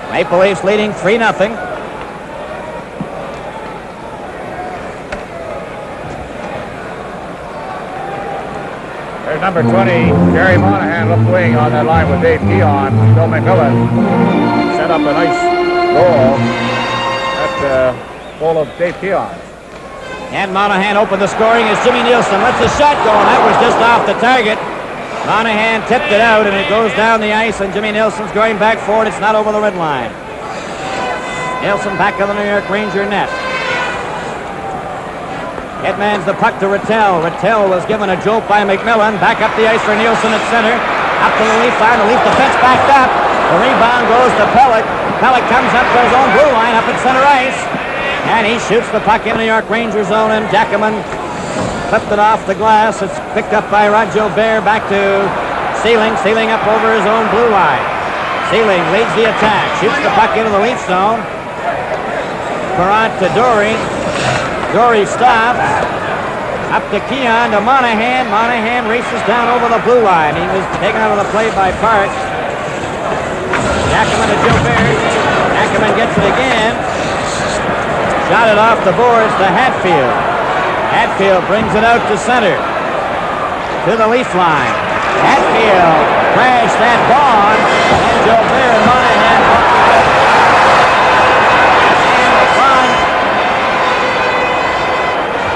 Maple Leafs leading 3-0. There's number 20, Jerry Monahan, left wing on that line with Dave Keon. Bill McMillan set up a nice goal. That goal of Dave Keon. And Monahan opened the scoring as Jimmy Nielsen lets his shot go, and that was just off the target. Monahan tipped it out, and it goes down the ice, and Jimmy Nielsen's going back forward. It's not over the red line. Nielsen back of the New York Ranger net. Headman's the puck to Rattel. Rattel was given a jolt by McMillan. Back up the ice for Nielsen at center. Up to the Leaf line. The Leaf defense backed up. The rebound goes to Pellick. Pellick comes up to his own blue line up at center ice. And he shoots the puck in the New York Ranger zone, and Jackman clipped it off the glass. It's picked up by Rod Gilbert. Back to Sealing. Sealing up over his own blue line. Sealing leads the attack. Shoots the puck into the Leaf zone. Perrant to Dory. Dory stops. Up to Keon to Monahan. Monahan races down over the blue line. He was taken out of the play by Parks. Jackman to Gilbert. Jackman gets it again. Shot it off the boards to Hatfield. Hatfield brings it out to center. To the Leaf line. Hatfield crashed that ball. And Gilbert and Monahan.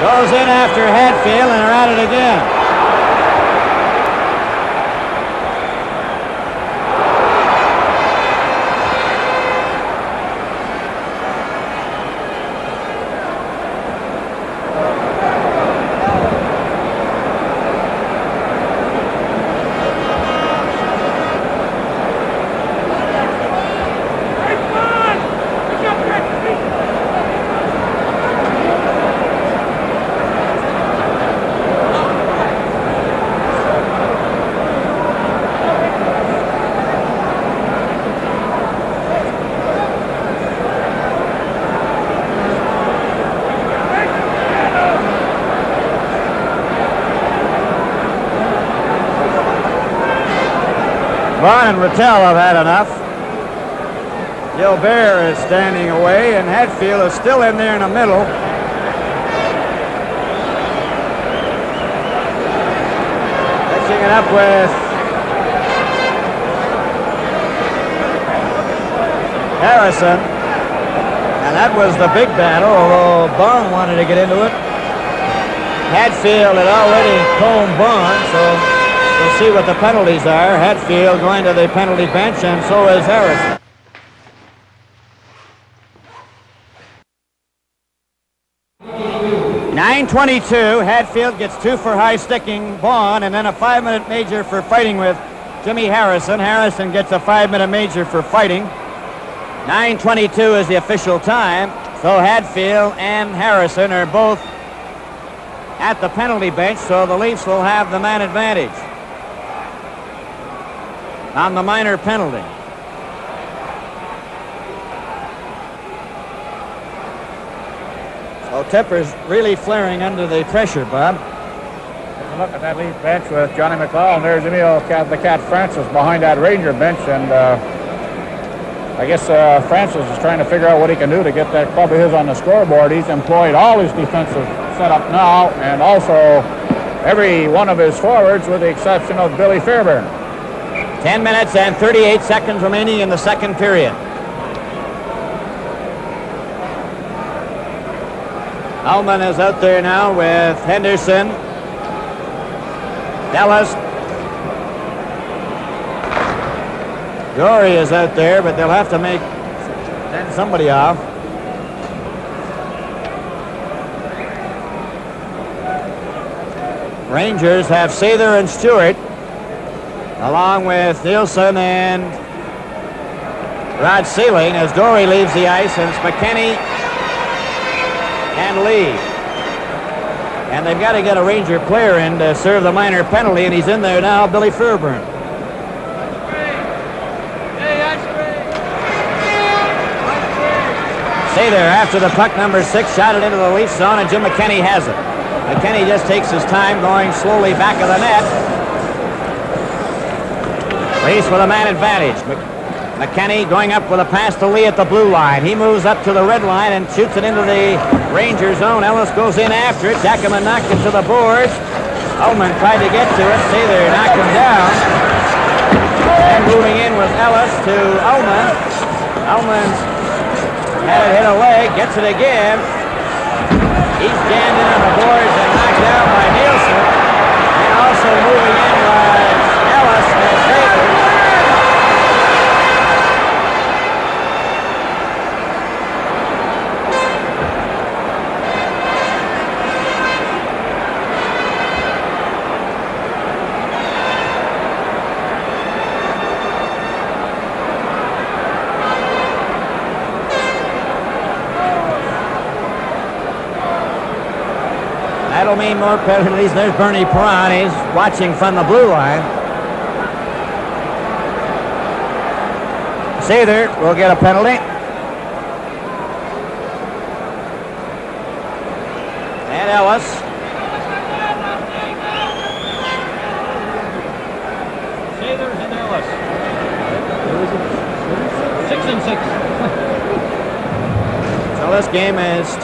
Goes in after Hatfield, and they're at it again. Vaughn and Rattel have had enough. Gilbert is standing away, and Hatfield is still in there in the middle. Mixing it up with Harrison. And that was the big battle, although Vaughn wanted to get into it. Hatfield had already combed Vaughn, so we'll see what the penalties are. Hatfield going to the penalty bench, and so is Harrison. .922. Hatfield gets 2 for high sticking Vaughn, and then a 5-minute major for fighting with Jimmy Harrison. Harrison gets a 5-minute major for fighting. 9:22 is the official time. So Hatfield and Harrison are both at the penalty bench, so the Leafs will have the man advantage on the minor penalty. So Tipper's really flaring under the pressure, Bob. Look at that Leaf bench with Johnny McLeod. There's Emil the Cat Francis behind that Ranger bench, and I guess Francis is trying to figure out what he can do to get that club of his on the scoreboard. He's employed all his defensive setup now, and also every one of his forwards with the exception of Billy Fairbairn. 10 minutes and 38 seconds remaining in the second period. Ullman is out there now with Henderson. Dallas. Dory is out there, but they'll have to send somebody off. Rangers have Sather and Stewart, along with Nielsen and Rod Sealing, as Dory leaves the ice, and it's McKinney and Lee. And they've got to get a Ranger player in to serve the minor penalty, and he's in there now, Billy Fairburn. Stay there after the puck, number 6, shot it into the Leaf zone, and Jim McKenney has it. McKenney just takes his time going slowly back of the net. Leafs with a man advantage. McKenney going up with a pass to Lee at the blue line. He moves up to the red line and shoots it into the Ranger zone. Ellis goes in after it. Jackman knocked it to the boards. Ullman tried to get to it. Stay there, knocked him down. And moving in with Ellis to Ullman. Ullman's had it hit a leg, gets it again. He's jammed in on the boards and knocked down by Nielsen. And also moving in was Ellis and Fraser. That'll mean more penalties. There's Bernie Perron. He's watching from the blue line. Sather will get a penalty. And Ellis. Sathers and Ellis. 6 and 6. So this game is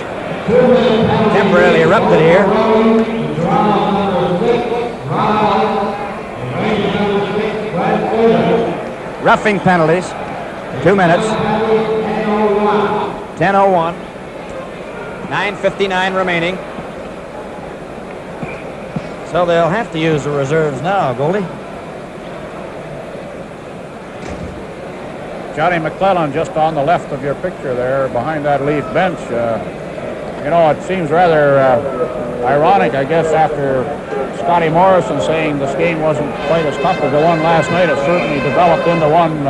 temporarily erupted here. Roughing penalties. 2 minutes. 10:01. 9:59 remaining. So they'll have to use the reserves now, Goldie. Johnny McClellan just on the left of your picture there behind that Leaf bench. You know, it seems rather ironic, I guess, after Scotty Morrison saying this game wasn't quite as tough as the one last night. It certainly developed into one,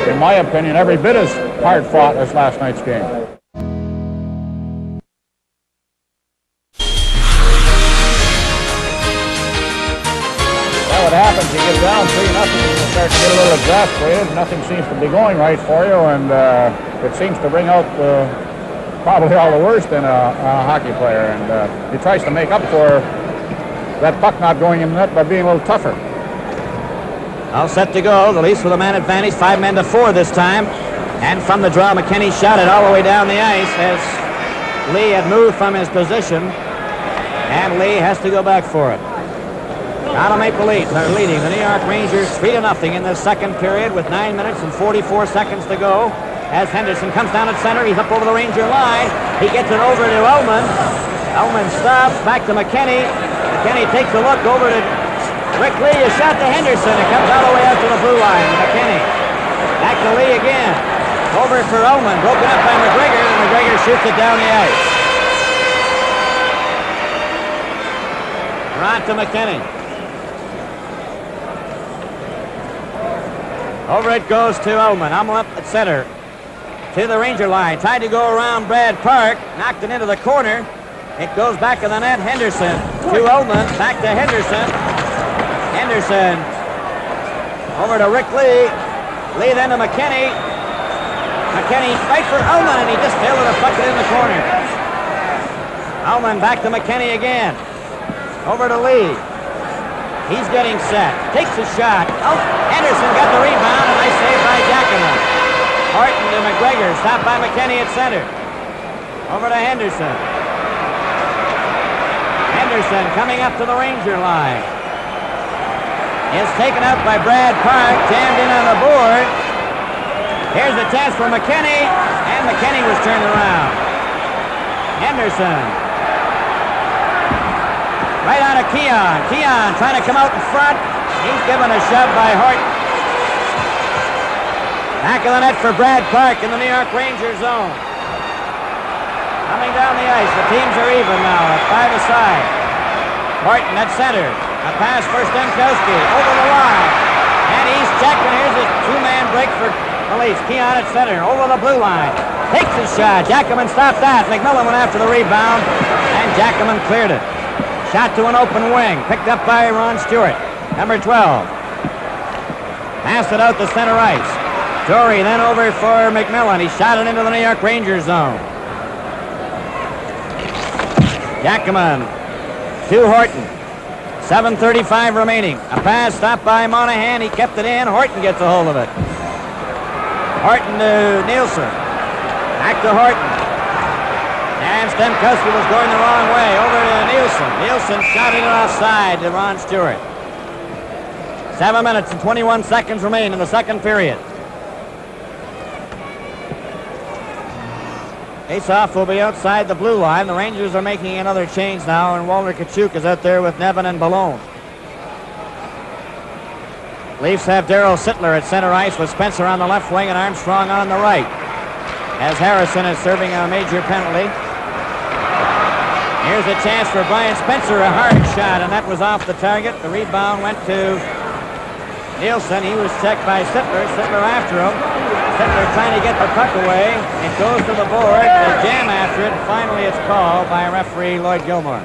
in my opinion, every bit as hard-fought as last night's game. Well, what happens, you get down 3-0, you start to get a little exasperated. Nothing seems to be going right for you, and it seems to bring out probably all the worst in a hockey player, and he tries to make up for that puck not going in the net by being a little tougher. All set to go. The Leafs with a man advantage, 5 men to 4 this time. And from the draw, McKenney shot it all the way down the ice as Lee had moved from his position, and Lee has to go back for it. Toronto Maple Leafs are leading the New York Rangers 3-0 in this second period with 9 minutes and 44 seconds to go. As Henderson comes down at center, he's up over the Ranger line. He gets it over to Ullman. Ullman stops, back to McKenney. McKenney takes a look over to Rick Lee. A shot to Henderson. It comes all the way out to the blue line. McKenney. Back to Lee again. Over for Ullman. Broken up by McGregor, and McGregor shoots it down the ice. Right to McKenney. Over it goes to Ullman. Ullman up at center. To the Ranger line. Tried to go around Brad Park. Knocked it into the corner. It goes back in the net. Henderson to Ullman. Back to Henderson. Henderson over to Rick Lee. Lee then to McKenney. McKenney right for Ullman, and he just failed to puck it in the corner. Ullman back to McKenney again. Over to Lee. He's getting set. Takes a shot. Oh, Henderson got the rebound, and nice save by Jackman. Horton to McGregor, stopped by McKenney at center. Over to Henderson. Henderson coming up to the Ranger line. Is taken up by Brad Park, jammed in on the board. Here's a chance for McKenney, and McKenney was turned around. Henderson. Right on to Keon. Keon trying to come out in front. He's given a shove by Horton. Back of the net for Brad Park in the New York Rangers zone. Coming down the ice. The teams are even now at 5 aside. Horton at center. A pass for Stankowski. Over the line. And he's checked, and here's a two-man break for the Leafs. Keon at center. Over the blue line. Takes his shot. Jackman stopped that. McMillan went after the rebound, and Jackman cleared it. Shot to an open wing. Picked up by Ron Stewart. Number 12. Passed it out to center ice. Torrey then over for McMillan. He shot it into the New York Rangers zone. Jackman to Horton. 7:35 remaining. A pass stopped by Monahan. He kept it in. Horton gets a hold of it. Horton to Nielsen. Back to Horton. And Stemkowski was going the wrong way. Over to Nielsen. Nielsen shot it offside to Ron Stewart. 7 minutes and 21 seconds remain in the second period. Faceoff will be outside the blue line. The Rangers are making another change now, and Walter Kachuk is out there with Nevin and Ballone. Leafs have Darryl Sittler at center ice with Spencer on the left wing and Armstrong on the right, as Harrison is serving a major penalty. Here's a chance for Brian Spencer, a hard shot, and that was off the target. The rebound went to Nielsen. He was checked by Sittler. Sittler after him. Sittler trying to get the puck away. It goes to the board. They jam after it. Finally, it's called by referee Lloyd Gilmore.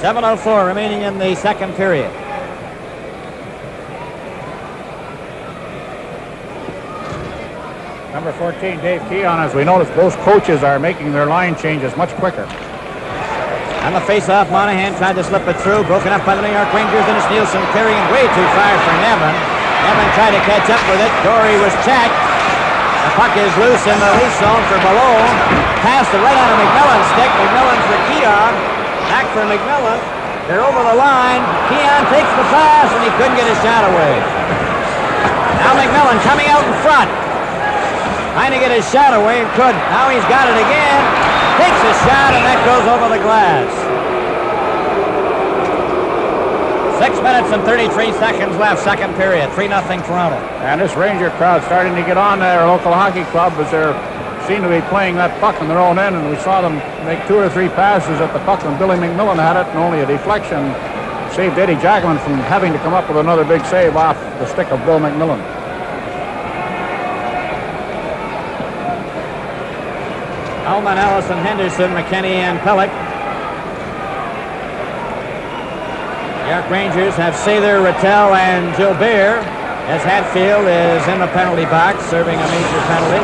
.7:04 remaining in the second period. Number 14, Dave Keon, as we notice, both coaches are making their line changes much quicker. On the face-off, Monahan tried to slip it through, broken up by the New York Rangers, and it's Nielsen carrying way too far for Nevin. Nevin tried to catch up with it. Torrey was checked. The puck is loose in the Leaf zone for Ballone. Passed it right on a McMillan stick. McMillan for Keon. Back for McMillan. They're over the line. Keon takes the pass, and he couldn't get his shot away. Now McMillan coming out in front. Trying to get his shot away and couldn't. Now he's got it again. Takes a shot, and that goes over the glass. 6 minutes and 33 seconds left, second period. 3-0 Toronto. And this Ranger crowd starting to get on their local hockey club as they seem to be playing that puck in their own end, and we saw them make 2 or 3 passes at the puck when Billy McMillan had it, and only a deflection saved Eddie Jackman from having to come up with another big save off the stick of Bill McMillan. Ullman, Allison, Henderson, McKinney, and Pellick. New York Rangers have Sather, Rattel, and Gilbert, as Hatfield is in the penalty box, serving a major penalty.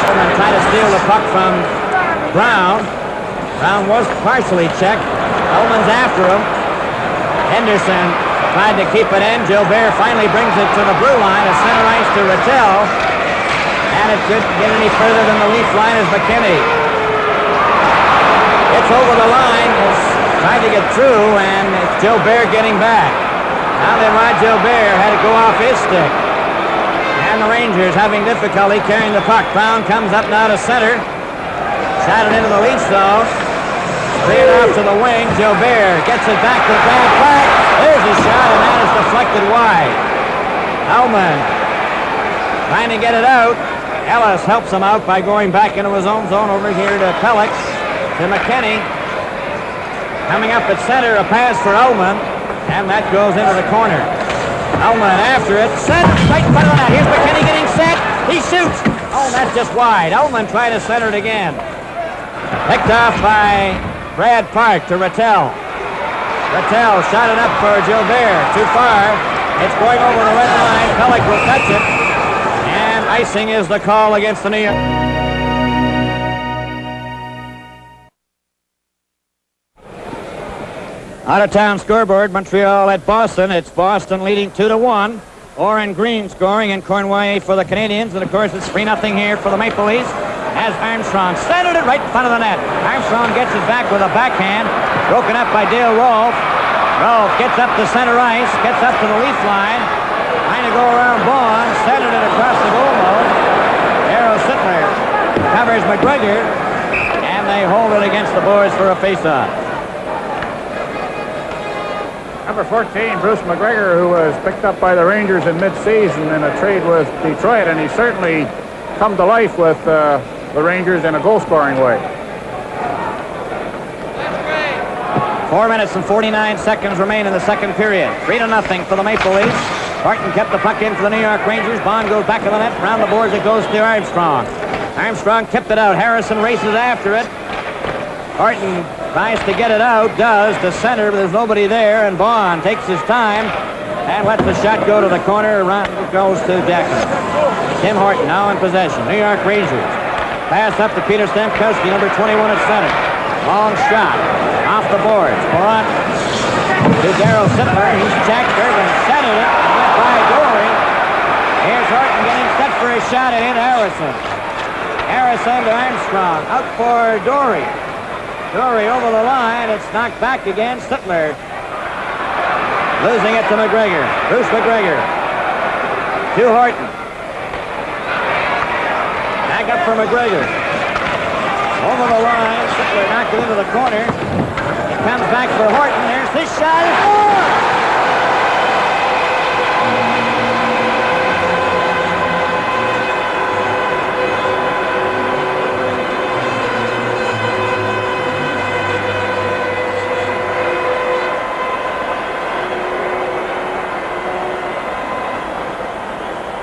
Ullman trying to steal the puck from Brown. Brown was partially checked. Ullman's after him. Henderson tried to keep it in. Gilbert finally brings it to the blue line, a center ice to Rattel. And it couldn't get any further than the Leaf line as McKinney. It's over the line. It's trying to get through, and it's Gilbert getting back. Now then Rod Gilbert had to go off his stick. And the Rangers having difficulty carrying the puck. Brown comes up now to center. Shot it into the Leaf zone. Cleared off to the wing. Gilbert gets it back to Brad Clark. There's a shot, and that is deflected wide. Ullman trying to get it out. Ellis helps him out by going back into his own zone over here to Pellick, to McKinney. Coming up at center, a pass for Ullman, and that goes into the corner. Ullman after it, set right in front of the net. Here's McKinney getting set. He shoots. Oh, that's just wide. Ullman trying to center it again. Picked off by Brad Park to Rattel. Rattel shot it up for Gilbert. Too far. It's going over the red line. Pellick will touch it. Icing is the call against the New York. Out-of-town scoreboard, Montreal at Boston. It's Boston leading 2-1. Oren Green scoring in Cornwall for the Canadians. And, of course, it's 3-0 here for the Maple Leafs as Armstrong centered it right in front of the net. Armstrong gets it back with a backhand. Broken up by Dale Rolfe. Rolfe gets up to center ice, gets up to the Leaf line. Trying to go around Bond, centered it across the goal mode. Darryl Sittler covers McGregor, and they hold it against the boards for a faceoff. Number 14, Bruce McGregor, who was picked up by the Rangers in mid-season in a trade with Detroit, and he certainly come to life with the Rangers in a goal-scoring way. 4 minutes and 49 seconds remain in the second period. 3-0 for the Maple Leafs. Horton kept the puck in for the New York Rangers. Bond goes back to the net. Around the boards it goes to Armstrong. Armstrong tipped it out. Harrison races after it. Horton tries to get it out. Does to center, but there's nobody there. And Bond takes his time and lets the shot go to the corner. Around it goes to Jackson. Tim Horton now in possession. New York Rangers. Pass up to Peter Stamkowski, number 21 at center. Long shot off the boards. Perrott to Darryl Sittler. He's checked. Irvin centered it. Went by Dory. Here's Horton getting set for a shot and in Harrison. Harrison to Armstrong. Out for Dory. Dory over the line. It's knocked back again. Sittler losing it to McGregor. Bruce McGregor to Horton. Back up for McGregor. Over the line. Sittler knocked it into the corner. It comes back for Horton. There's his shot. It's scored!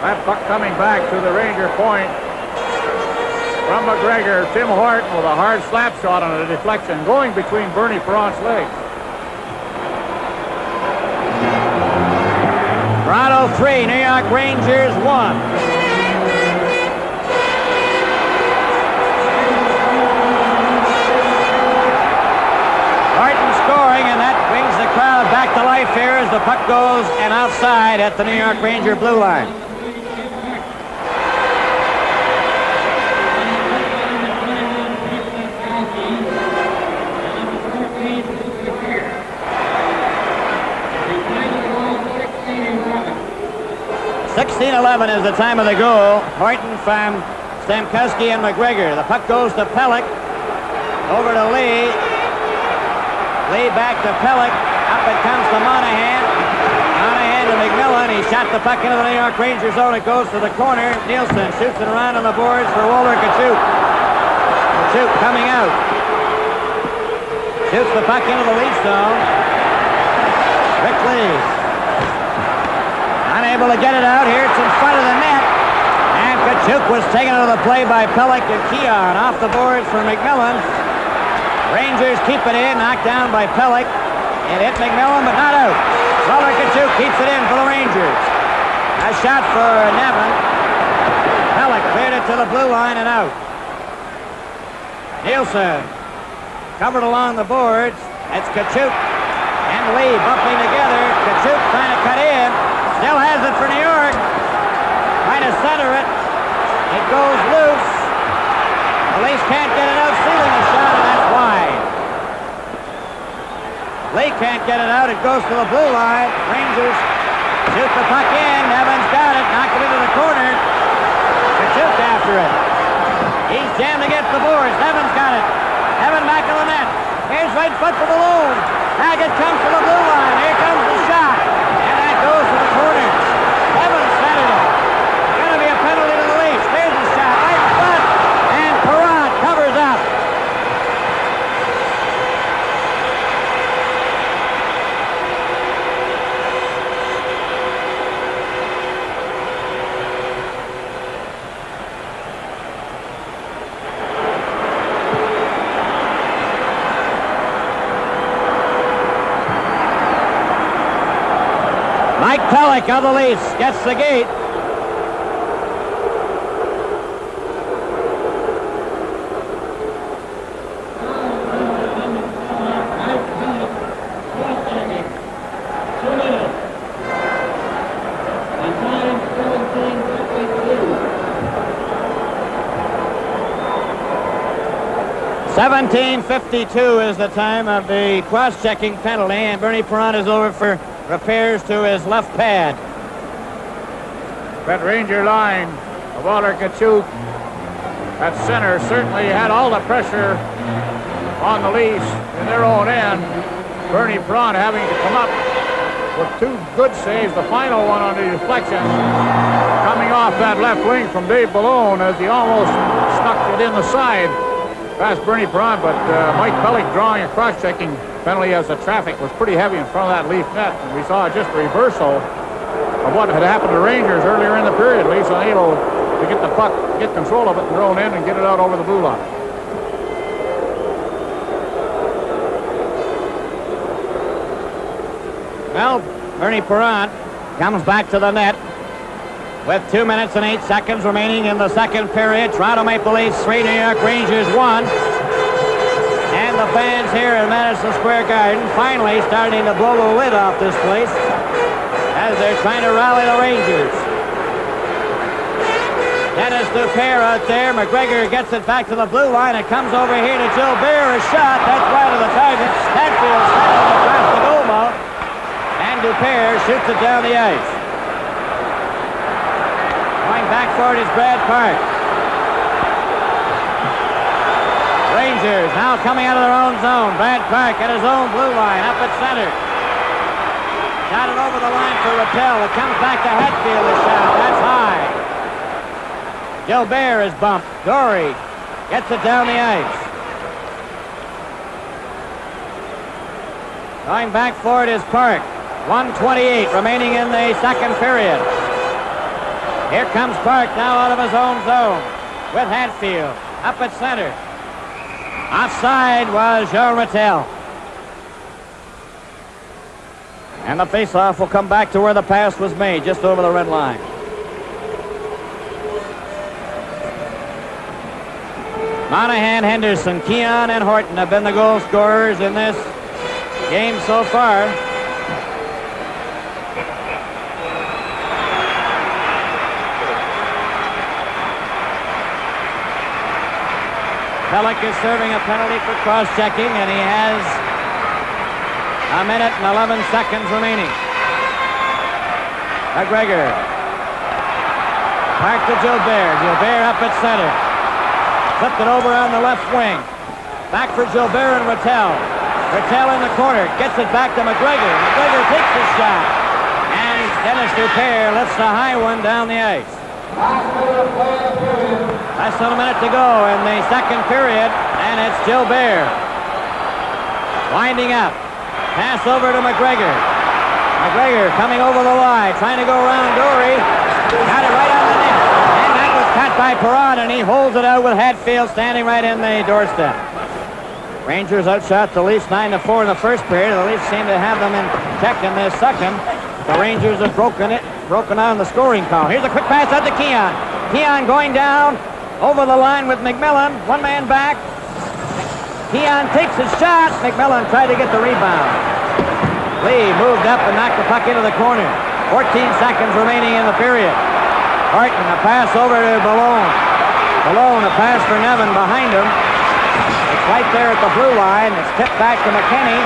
That puck coming back to the Ranger point from McGregor. Tim Horton with a hard slap shot on a deflection going between Bernie Perrott's legs. Toronto 3, New York Rangers 1. Horton scoring, and that brings the crowd back to life here as the puck goes and outside at the New York Ranger blue line. .16:11 is the time of the goal. Horton from Stamkowski and McGregor. The puck goes to Pelech. Over to Lee. Lee back to Pelech. Up it comes to Monahan. Monahan to McMillan. He shot the puck into the New York Ranger zone. It goes to the corner. Nielsen shoots it around on the boards for Walter Kachuk. Kachuk coming out. Shoots the puck into the Leaf zone. Rick Lee. Unable to get it out here. It's in front of the net. And Kachuk was taken out of the play by Pelech and Keon. Off the boards for McMillan. Rangers keep it in. Knocked down by Pelech. It hit McMillan, but not out. Walter Kachuk keeps it in for the Rangers. A shot for Nevin. Pelech cleared it to the blue line and out. Nielsen covered along the boards. It's Kachuk and Lee bumping together. Kachuk trying to cut in. Still has it for New York. Trying to center it. It goes loose. The Leafs can't get it out. Stealing a shot, and that's wide. Lee can't get it out. It goes to the blue line. Rangers shoot the puck in. Evans got it. Knocked it into the corner. Kachuk after it. He's jammed against the boards. Evans got it. Evan back of the net. Here's right foot for Malone. Haggett comes to the blue line. Here comes the shot. And that goes to the corner. Evans centered it. Going to be a penalty to the Leafs. There's the shot. Right in front. And Perrott covers up. Mike Pelech of the Leafs gets the gate. .17:52 is the time of the cross-checking penalty, and Bernie Perrott is over for repairs to his left pad. That Ranger line of Walter Kachuk at center certainly had all the pressure on the Leafs in their own end. Bernie Perrott having to come up with two good saves. The final one on the deflection coming off that left wing from Dave Ballone as he almost snuck it in the side past Bernie Perrott, but Mike Pelech drawing a cross-checking penalty as the traffic was pretty heavy in front of that Leaf net. And we saw just a reversal of what had happened to the Rangers earlier in the period. Leafs unable to get the puck, get control of it in their own end and get it out over the blue line. Well, Bernie Perrant comes back to the net with 2 minutes and 8 seconds remaining in the second period. Toronto Maple Leafs 3, New York Rangers 1. And the fans here in Madison Square Garden finally starting to blow the lid off this place as they're trying to rally the Rangers. Dennis Dupere out there. McGregor gets it back to the blue line. It comes over here to Gilbert. A shot. That's wide of the target. Stanley across the goal mouth. And Dupere shoots it down the ice. Going back for it is Brad Park. Rangers now coming out of their own zone. Brad Park at his own blue line up at center. Got it over the line for Rappel. It comes back to Hatfield. A shot. That's high. Gilbert is bumped. Dory gets it down the ice. Going back for it is Park. 1:28 remaining in the second period. Here comes Park now out of his own zone with Hatfield up at center. Offside was Jean Rattel. And the faceoff will come back to where the pass was made, just over the red line. Monahan, Henderson, Keon, and Horton have been the goal scorers in this game so far. Pellick is serving a penalty for cross-checking, and he has a minute and 11 seconds remaining. McGregor. Park to Gilbert. Gilbert up at center. Flipped it over on the left wing. Back for Gilbert and Rattel. Rattel in the corner. Gets it back to McGregor. McGregor takes the shot. And Dennis Dupere lifts a high one down the ice. Less than a minute to go in the second period. And it's Gilbert. Winding up. Pass over to McGregor. McGregor coming over the line. Trying to go around Dory. Got it right on the net. And that was cut by Perrant, and he holds it out with Hatfield standing right in the doorstep. Rangers outshot the Leafs 9-4 in the first period. The Leafs seem to have them in check in this second. The Rangers have broken out in the scoring call. Here's a quick pass out to Keon. Keon going down over the line with McMillan. One man back. Keon takes his shot. McMillan tried to get the rebound. Lee moved up and knocked the puck into the corner. 14 seconds remaining in the period. Horton, a pass over to Malone. Malone, a pass for Nevin behind him. It's right there at the blue line. It's tipped back to McKinney.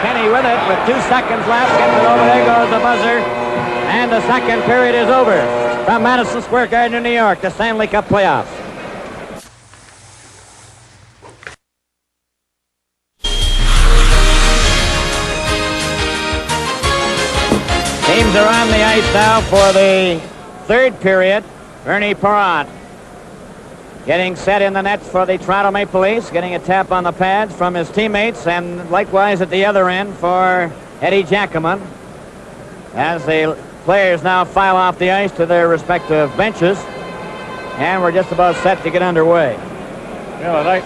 McKinney with it with 2 seconds left. Gets it over. There goes the buzzer. And the second period is over. From Madison Square Garden in New York, the Stanley Cup playoffs. Teams are on the ice now for the third period. Bernie Perrant getting set in the net for the Toronto Maple Leafs, getting a tap on the pads from his teammates, and likewise at the other end for Eddie Giacomin as the players now file off the ice to their respective benches, and we're just about set to get underway. Well, I'd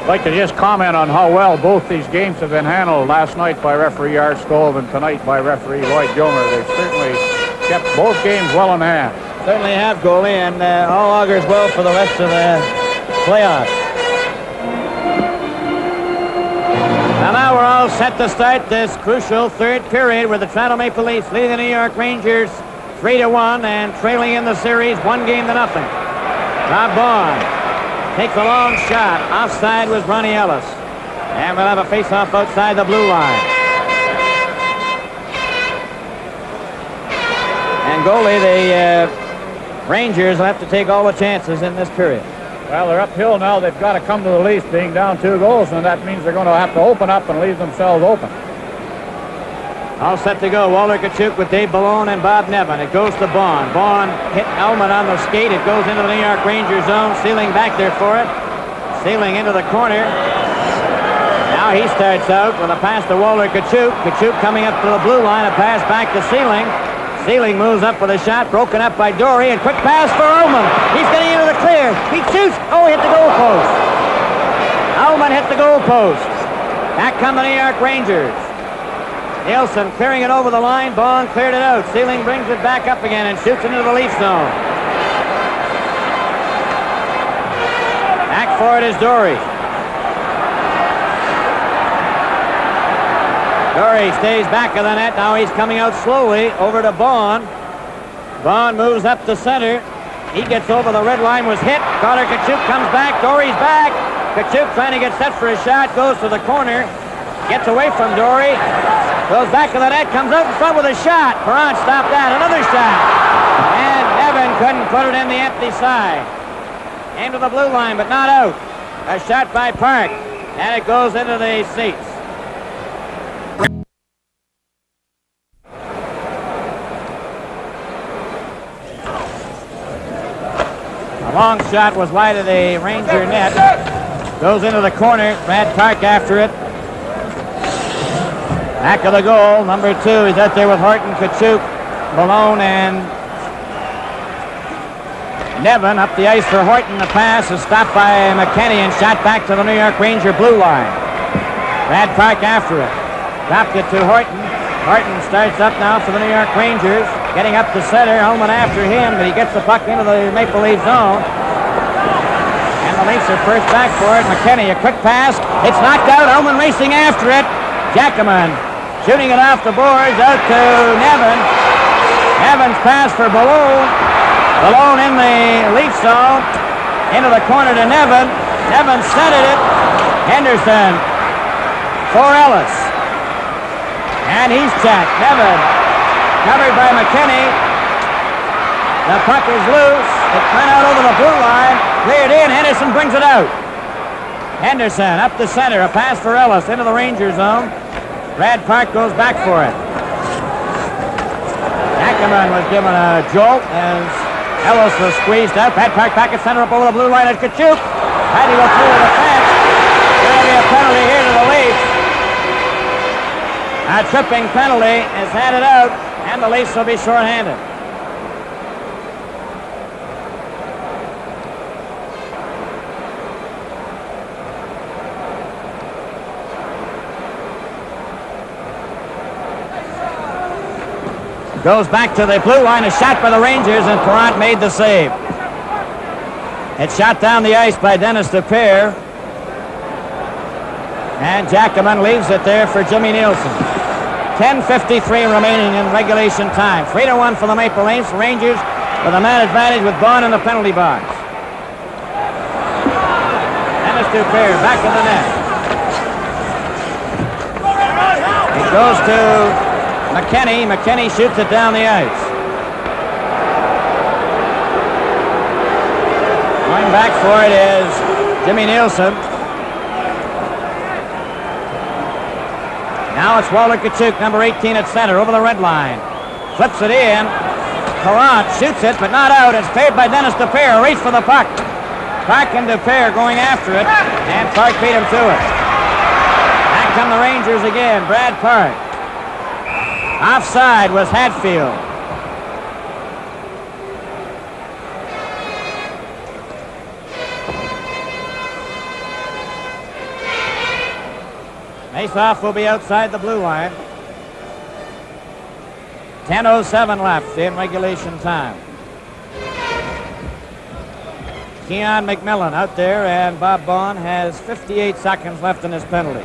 like to just comment on how well both these games have been handled last night by referee Art Stove and tonight by referee Lloyd Gilmer. They've certainly kept both games well in hand. Certainly have, goalie, and all augurs well for the rest of the playoffs. And now we're all set to start this crucial third period with the Toronto Maple Leafs leading the New York Rangers 3-1 and trailing in the series 1-0. Rob Vaughn takes a long shot. Offside was Ronnie Ellis. And we'll have a face-off outside the blue line. And goalie, the Rangers will have to take all the chances in this period. Well, they're uphill now. They've got to come to the Leafs being down 2 goals, and that means they're going to have to open up and leave themselves open. All set to go. Walter Tkachuk with Dave Ballone and Bob Nevin. It goes to Vaughn. Vaughn hit Elman on the skate. It goes into the New York Rangers zone. Sealing back there for it. Sealing into the corner. Now he starts out with a pass to Walter Tkachuk. Tkachuk coming up to the blue line. A pass back to Sealing. Sealing moves up with a shot, broken up by Dory, and quick pass for Ullman. He's getting into the clear. He shoots. Oh, he hit the goal post. Ullman hit the goal post. Back come the New York Rangers. Nielsen clearing it over the line. Bond cleared it out. Sealing brings it back up again and shoots into the Leaf zone. Back for it is Dory. Dory stays back of the net. Now he's coming out slowly over to Bond. Bond moves up to center. He gets over the red line, was hit. Connor Kachuk comes back. Dory's back. Kachuk trying to get set for a shot. Goes to the corner. Gets away from Dory. Goes back to the net. Comes out in front with a shot. Perron stopped that. Another shot. And Evan couldn't put it in the empty side. Into the blue line, but not out. A shot by Park. And it goes into the seats. A long shot was wide of the Ranger net. Goes into the corner. Brad Park after it. Back of the goal. Number 2. He's out there with Horton, Kachuk, Malone, and Nevin. Up the ice for Horton. The pass is stopped by McKenney and shot back to the New York Ranger blue line. Brad Park after it. Dropped it to Horton. Horton starts up now for the New York Rangers. Getting up to center. Ullman after him, but he gets the puck into the Maple Leaf zone. And the Leafs are first back for it. McKenney, a quick pass. It's knocked out. Ullman racing after it. Jackman shooting it off the boards out to Nevin. Nevin's pass for Balloon. Balloon in the Leaf zone. Into the corner to Nevin. Nevin centered it. Henderson for Ellis. And he's checked. Nevin covered by McKenney. The puck is loose. It went out over the blue line. Cleared in. Henderson brings it out. Henderson up the center. A pass for Ellis into the Ranger zone. Brad Park goes back for it. Ackerman was given a jolt as Ellis was squeezed out. Brad Park back at center up over the blue line at Kachuk. Had to go through the fence. There'll be a penalty here to the Leafs. A tripping penalty is handed out, and the Leafs will be shorthanded. Goes back to the blue line, a shot by the Rangers, and Perron made the save. It's shot down the ice by Dennis DePere. And Jackman leaves it there for Jimmy Nielsen. 10:53 remaining in regulation time. 3-1 for the Maple Leafs. Rangers with a man advantage with Bond in the penalty box. Dennis DePere back in the net. It goes to McKenney. McKenney shoots it down the ice. Going back for it is Jimmy Nielsen. Now it's Walter Kachuk, number 18 at center, over the red line. Flips it in. Perron shoots it, but not out. It's cleared by Dennis DePere. Race for the puck. Park and DePere going after it, and Park beat him to it. Back come the Rangers again. Brad Park. Offside was Hatfield. Face-off will be outside the blue line. 10:07 left in regulation time. Keon McMillan out there, and Bob Bond has 58 seconds left in his penalty.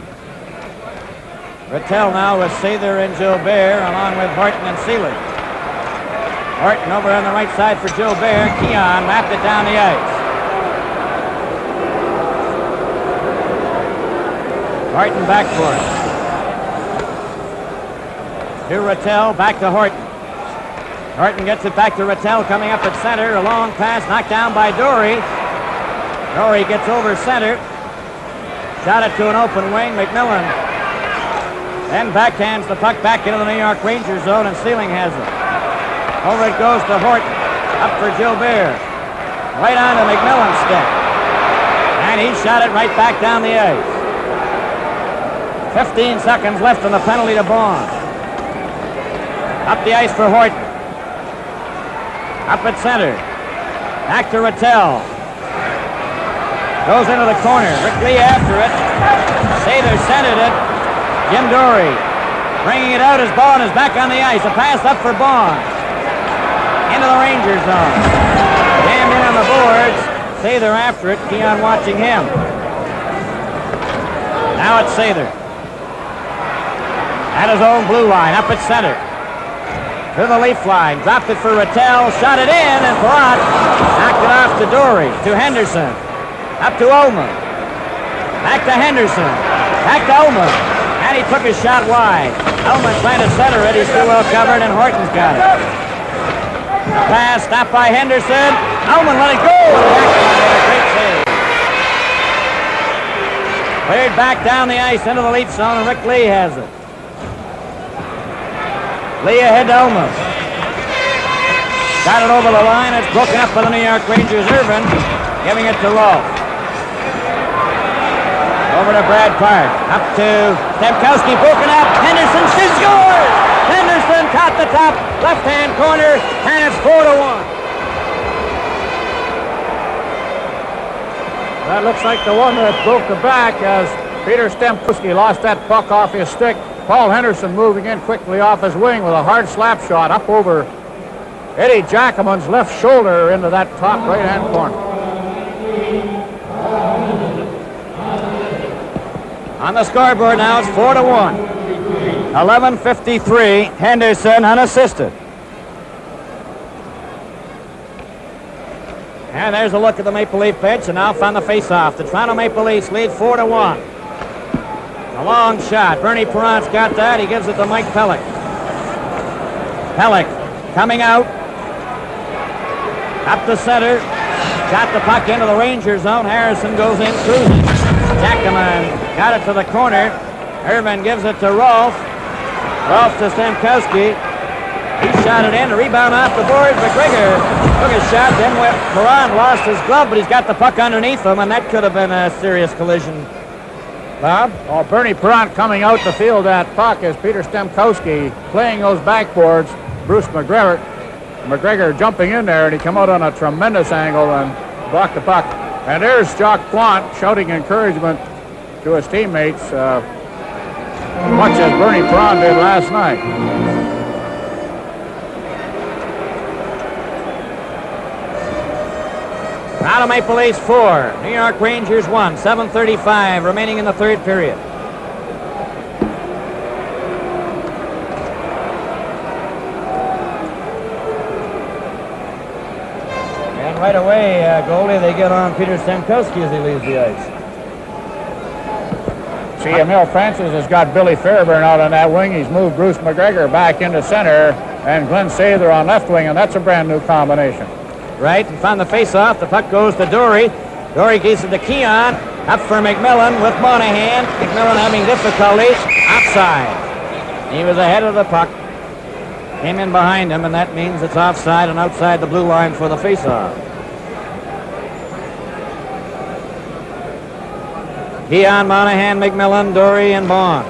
Rattel now with Sather and Gilbert, along with Horton and Sealy. Horton over on the right side for Gilbert. Keon wrapped it down the ice. Horton back for it. To Rattel, back to Horton. Horton gets it back to Rattel, coming up at center. A long pass knocked down by Dory. Dory gets over center. Shot it to an open wing. McMillan then backhands the puck back into the New York Rangers zone, and Sealing has it. Over it goes to Horton. Up for Gilbert. Right on to McMillan's stick. And he shot it right back down the ice. 15 seconds left on the penalty to Bond. Up the ice for Horton. Up at center. Back to Rattel. Goes into the corner. Rick Lee after it. Sather centered it. Jim Dory bringing it out as Bond is back on the ice. A pass up for Bond. Into the Ranger zone. Jammed in on the boards. Sather after it. Keon watching him. Now it's Sather. At his own blue line. Up at center. To the leaf line. Dropped it for Rattel. Shot it in. And Perrott knocked it off to Dory. To Henderson. Up to Ullman. Back to Henderson. Back to Ullman. And he took his shot wide. Ullman trying to center it. He's too well covered, and Horton's got it. The pass stopped by Henderson. Ullman let it go. Great save. Cleared back down the ice into the leaf zone, and Rick Lee has it. Lee ahead to Ullman. Got it over the line. It's broken up by the New York Rangers. Irvin giving it to Rolfe. Over to Brad Park. Up to Stemkowski, broken up. Henderson scores! Henderson caught the top left-hand corner, and it's 4-1. That looks like the one that broke the back as Peter Stemkowski lost that puck off his stick. Paul Henderson moving in quickly off his wing with a hard slap shot up over Eddie Jacquemin's left shoulder into that top right-hand corner. On the scoreboard now, it's 4-1. 11:53, Henderson unassisted. And there's a look at the Maple Leaf bench, and now found the face-off. The Toronto Maple Leafs lead 4-1. A long shot. Bernie Perrott's got that. He gives it to Mike Pelech. Pelech coming out. Up the center. Got the puck into the Ranger zone. Harrison goes in cruising. Jacquemin got it to the corner. Irvin gives it to Rolfe. Rolfe to Stemkowski. He shot it in. A rebound off the boards. McGregor took his shot. Then Perrott lost his glove, but he's got the puck underneath him, and that could have been a serious collision. Bob? Oh, Bernie Perrott coming out to field that puck as Peter Stemkowski playing those backboards. Bruce McGregor jumping in there, and he come out on a tremendous angle and blocked the puck. And there's Jock Quant shouting encouragement to his teammates, much as Bernie Perrott did last night. Toronto Maple Leafs 4, New York Rangers 1, 7:35 remaining in the third period. And right away, goalie, they get on Peter Stemkowski as he leaves the ice. See, Emil Francis has got Billy Fairburn out on that wing. He's moved Bruce McGregor back into center and Glenn Sather on left wing, and that's a brand new combination. Right, and found the face-off. The puck goes to Dory. Dory gives it to Keon. Up for McMillan with Monahan. McMillan having difficulty. Offside. He was ahead of the puck. Came in behind him, and that means it's offside and outside the blue line for the face-off. Keon, Monahan, McMillan, Dory, and Bond.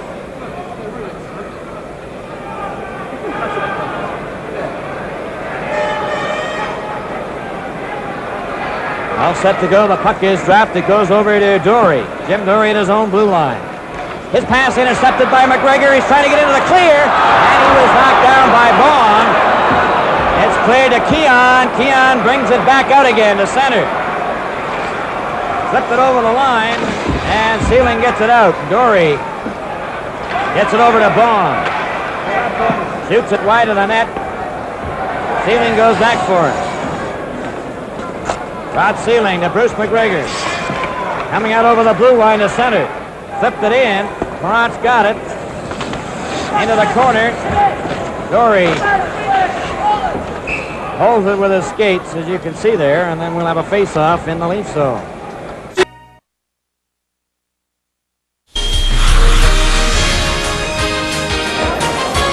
All set to go. The puck is dropped. It goes over to Dory. Jim Dory at his own blue line. His pass intercepted by McGregor. He's trying to get into the clear, and he was knocked down by Bond. It's cleared to Keon. Keon brings it back out again to center. Flipped it over the line, and Sealing gets it out. Dory gets it over to Bond. Shoots it wide of the net. Sealing goes back for it. Rod Sealing to Bruce McGregor. Coming out over the blue line to center. Flipped it in. Perrott's got it. Into the corner. Dory holds it with his skates, as you can see there, and then we'll have a face-off in the Leaf zone.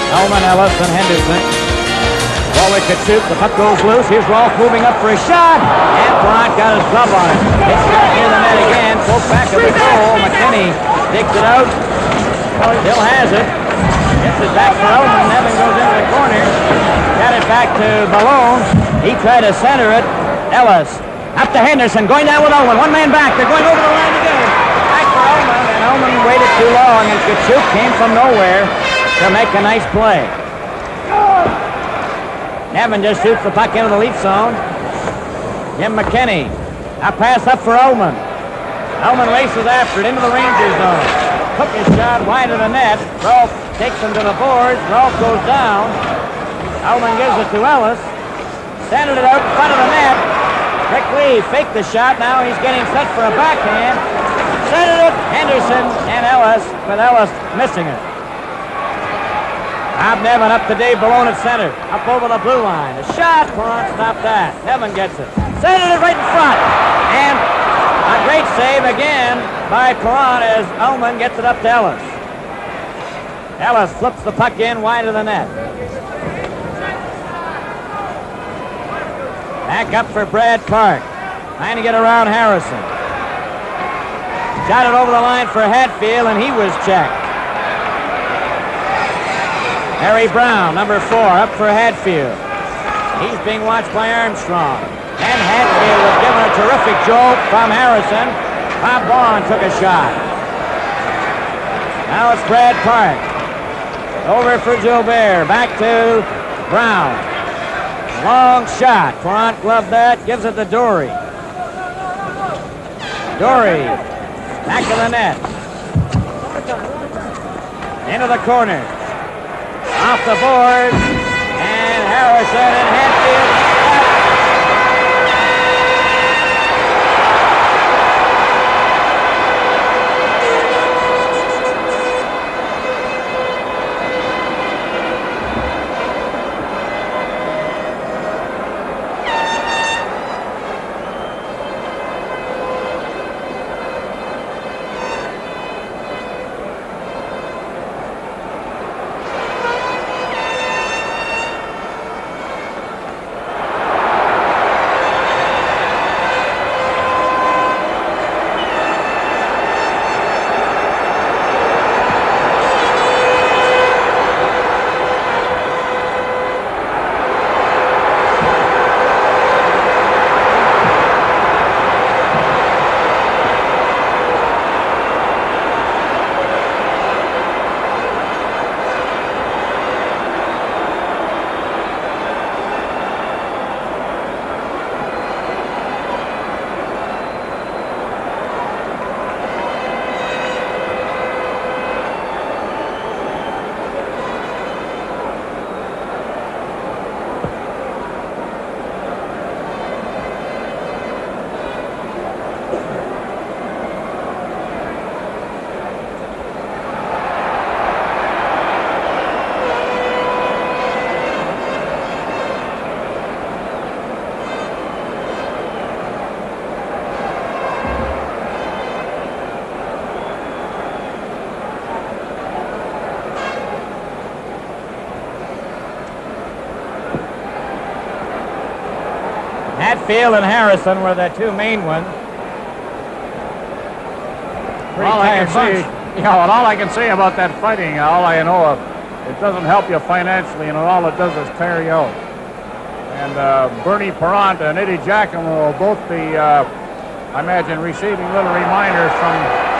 Elman, Ellis, and Henderson. Warwick could shoot. The puck goes loose. Here's Rolfe moving up for a shot. And Perrott got his glove on it. It's near the net again. Poked back at the goal. McKinney digs it out. Still has it. Gets it back for Elman. Nevin goes into the corner. Got it back to Malone. He tried to center it. Ellis up to Henderson, going down with Ullman. One man back. They're going over the line to get it. Back for Ullman, and Ullman waited too long, and Kachuk came from nowhere to make a nice play. Nevin just shoots the puck into the Leaf zone. Jim McKinney. A pass up for Ullman. Ullman races after it into the Rangers zone. Took his shot wide of the net. Rolfe takes him to the boards. Rolfe goes down. Ullman gives it to Ellis. Centered it out in front of the net. Rick Lee faked the shot. Now he's getting set for a backhand. Centered it. Henderson and Ellis, with Ellis missing it. Bob Nevin up to Dave Malone at center. Up over the blue line. A shot. Perron stopped that. Nevin gets it. Centered it right in front. And a great save again by Perron as Ullman gets it up to Ellis. Ellis flips the puck in wide of the net. Back up for Brad Park. Trying to get around Harrison. Shot it over the line for Hatfield, and he was checked. Harry Brown, number 4, up for Hatfield. He's being watched by Armstrong. And Hatfield was given a terrific jolt from Harrison. Bob Vaughn took a shot. Now it's Brad Park. Over for Gilbert. Back to Brown. Long shot. Front glove that. Gives it to Dory. Dory. Back to the net. Into the corner. Off the board. And Harrison and Hatfield. Hatfield and Harrison were the two main ones. All I can see, and all I can say about that fighting, all I know of, it doesn't help you financially, and all it does is tear you out. And Bernie Perron and Eddie Giacomo will both be, I imagine, receiving little reminders from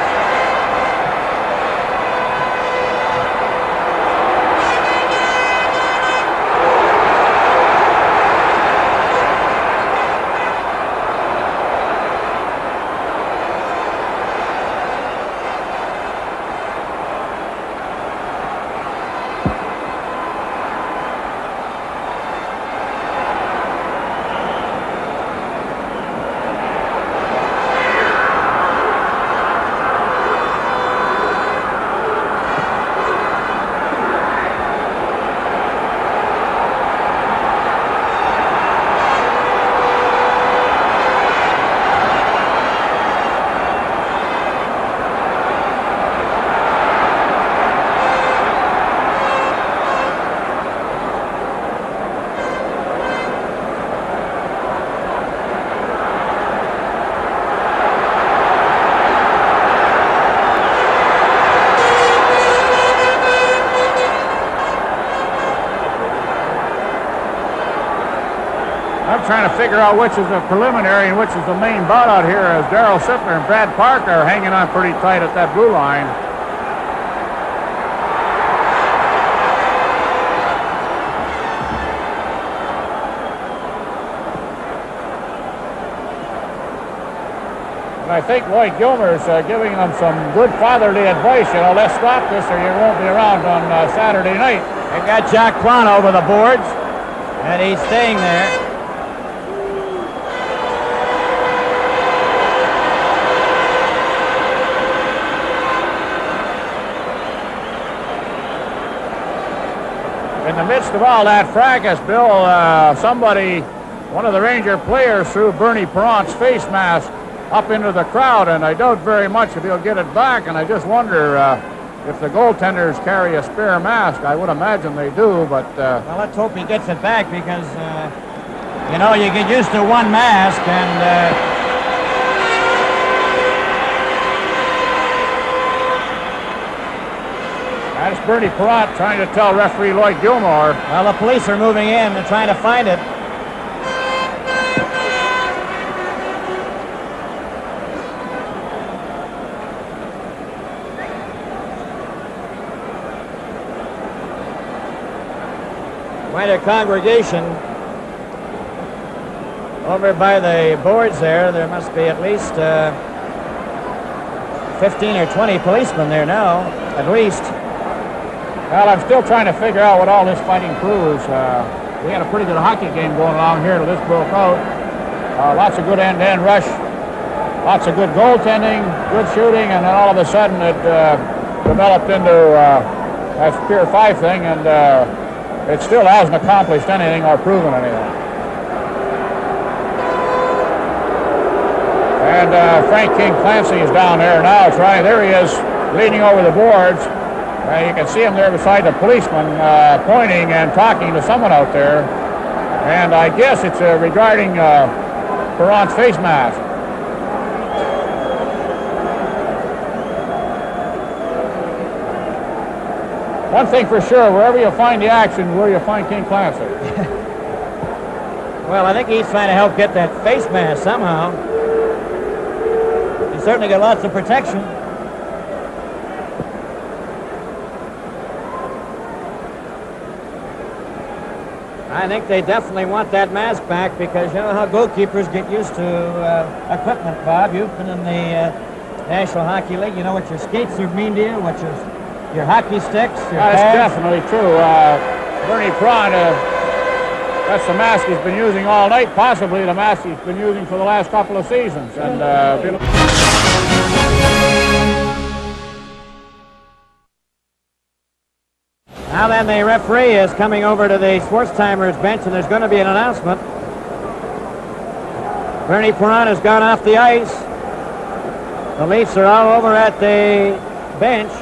trying to figure out which is the preliminary and which is the main bout out here, as Darryl Sittler and Brad Parker are hanging on pretty tight at that blue line. And I think Lloyd Gilmer's giving them some good fatherly advice. You know, let's stop this or you won't be around on Saturday night. They've got Jack Plon over the boards, and he's staying there. In the midst of all that fracas, Bill, one of the Ranger players threw Bernie Perront's face mask up into the crowd, and I doubt very much if he'll get it back, and I just wonder if the goaltenders carry a spare mask. I would imagine they do, but... well, let's hope he gets it back, because, you know, you get used to one mask, and... That's Bernie Perront trying to tell referee Lloyd Gilmore. Well, the police are moving in and trying to find it. Quite a congregation over by the boards there. There must be at least 15 or 20 policemen there now, at least. Well, I'm still trying to figure out what all this fighting proves. We had a pretty good hockey game going along here till this broke out. Lots of good end-to-end rush, lots of good goaltending, good shooting, and then all of a sudden it developed into that Pier 5 thing, and it still hasn't accomplished anything or proven anything. And Frank King Clancy is down there now. There he is, leaning over the boards. You can see him there beside the policeman, pointing and talking to someone out there. And I guess it's regarding Perront's face mask. One thing for sure, wherever you find the action, where you find King Clancy. Well, I think he's trying to help get that face mask somehow. He's certainly got lots of protection. I think they definitely want that mask back, because you know how goalkeepers get used to equipment, Bob. You've been in the National Hockey League. You know what your skates are mean to you, what your hockey sticks, your That's pads. definitely true. Bernie Perront, that's the mask he's been using all night, possibly the mask he's been using for the last couple of seasons. And now then, the referee is coming over to the Sports Timers bench, and there's going to be an announcement. Bernie Perront has gone off the ice. The Leafs are all over at the bench.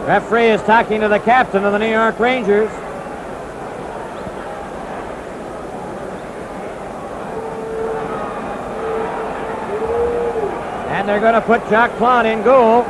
Referee is talking to the captain of the New York Rangers. And they're going to put Jacques Plante in goal.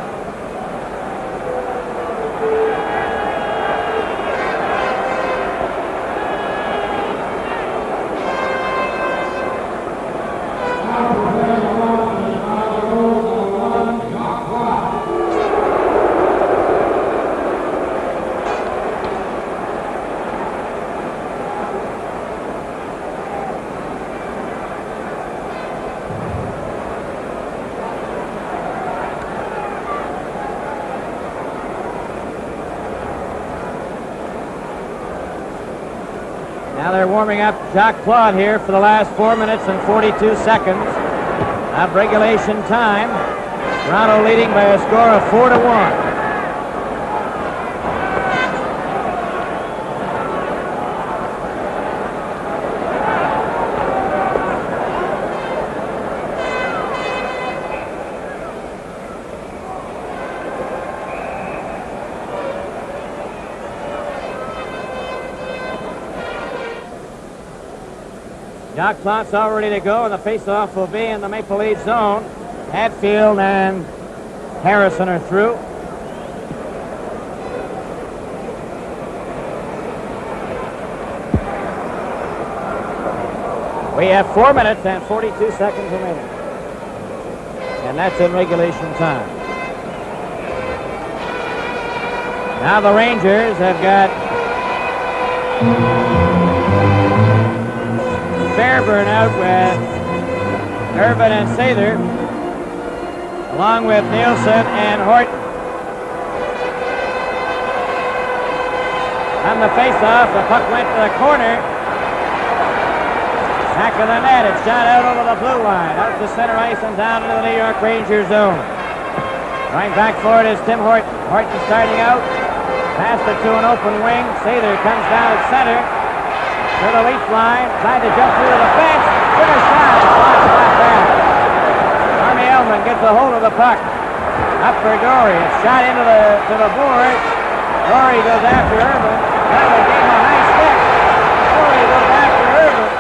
Now they're warming up Jacques Plante here for the last 4 minutes and 42 seconds of regulation time. Toronto leading by a score of 4-1. Jacques Plante's all ready to go, and the face-off will be in the Maple Leaf zone. Hatfield and Harrison are through. We have 4 minutes and 42 seconds remaining. And that's in regulation time. Now the Rangers have got Fairburn out with Irvin and Sather, along with Nielsen and Horton. On the face-off, the puck went to the corner. Back of the net, it's shot out over the blue line, out to center ice and down into the New York Rangers zone. Going back for it is Tim Horton. Horton starting out, passed it to an open wing. Sather comes down at center to the leaf line, tried to jump through the fence, with a shot, blocked by back. Army Elman gets a hold of the puck. Up for Dory, it's shot into the board. Dory goes after Irvin. Irvin gave him a high stick. Dory goes after Irvin.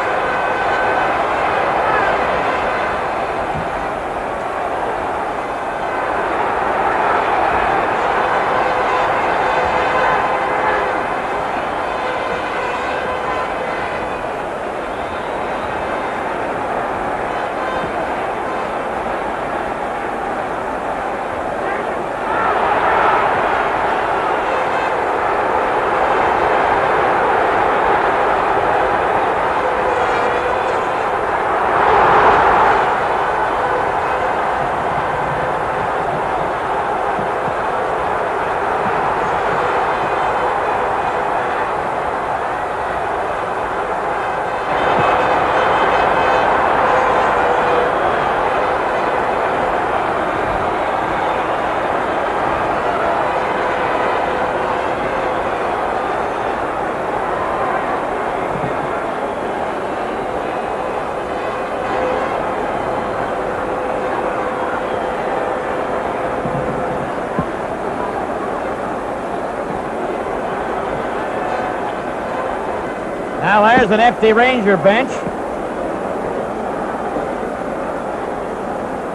Now there's an empty Ranger bench.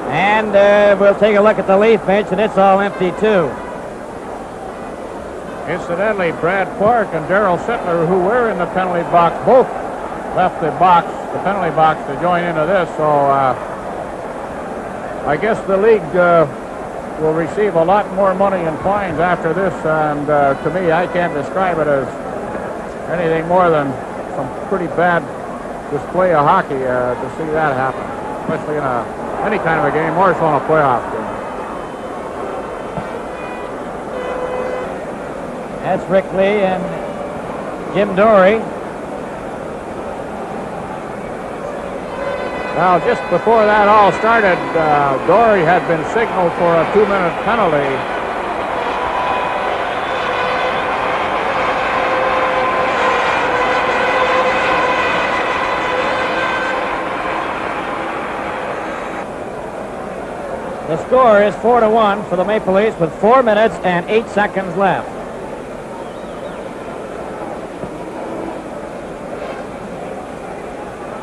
And we'll take a look at the Leaf bench, and it's all empty too. Incidentally, Brad Clark and Darryl Sittler, who were in the penalty box, both left the penalty box, to join into this. So I guess the league will receive a lot more money in fines after this. And to me, I can't describe it as anything more than some pretty bad display of hockey to see that happen, especially in any kind of a game, more so in a playoff game. That's Rick Lee and Jim Dory. Now, just before that all started, Dory had been signaled for a 2-minute penalty. The score is 4-1 for the Maple Leafs with 4 minutes and 8 seconds left.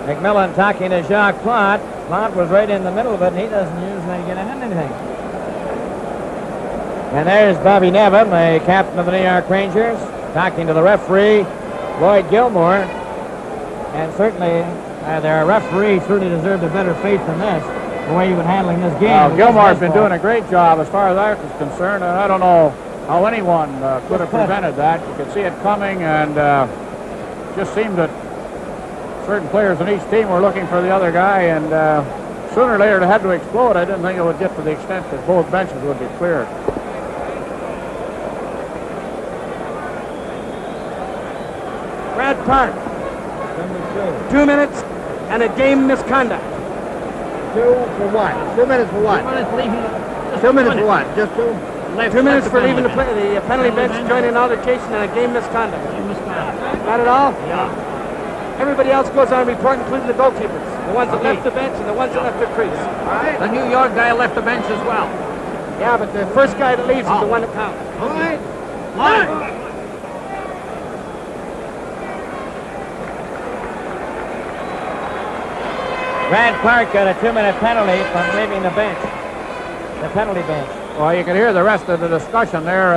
McMillan talking to Jacques Plante. Plante was right in the middle of it, and he doesn't usually get anything. And there's Bobby Nevin, the captain of the New York Rangers, talking to the referee, Lloyd Gilmore. And certainly, their referee certainly deserved a better fate than this, the way he was handling this game. Gilmore's been doing a great job as far as that is concerned, and I don't know how anyone could have prevented that. You could see it coming, and just seemed that certain players in each team were looking for the other guy, and sooner or later it had to explode. I didn't think it would get to the extent that both benches would be cleared. Brad Park. 2 minutes and a game misconduct. 2 for what? 2 minutes for what? 2 minutes for what? Just 2? 2 minutes for leaving the penalty bench, joining an altercation, and a game misconduct. Not at all? Yeah. Everybody else goes on report, including the goalkeepers. The ones that left the bench and the ones that left their crease. The New York guy left the bench as well. Yeah, but the first guy that leaves is the one that counts. All right. Brad Clark got a 2-minute penalty from leaving the bench, the penalty bench. Well, you can hear the rest of the discussion there.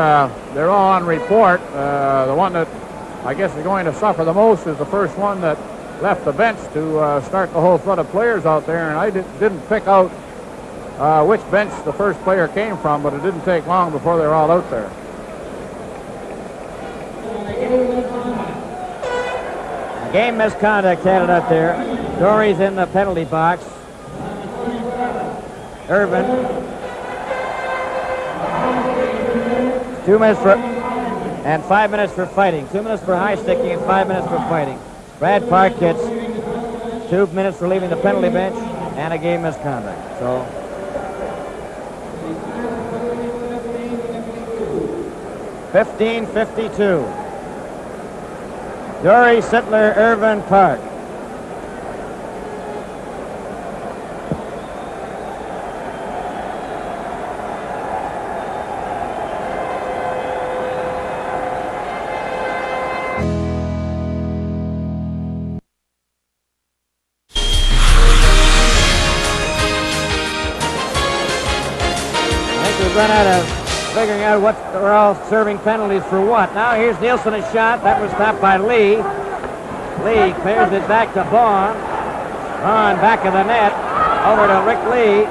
They're all on report. The one that I guess is going to suffer the most is the first one that left the bench to start the whole flood of players out there, and I didn't pick out which bench the first player came from, but it didn't take long before they were all out there. Game misconduct had it up there. Dory's in the penalty box. Irvin. 2 minutes for, and 5 minutes for fighting. 2 minutes for high sticking and 5 minutes for fighting. Brad Park gets 2 minutes for leaving the penalty bench and a game misconduct. So 15-52. Dory, Sittler, Irvin, Park. We've run out of figuring out what we're all serving penalties for what. Now here's Nielsen's shot. That was stopped by Lee. Lee clears it back to Vaughn. Vaughn back of the net. Over to Rick Lee.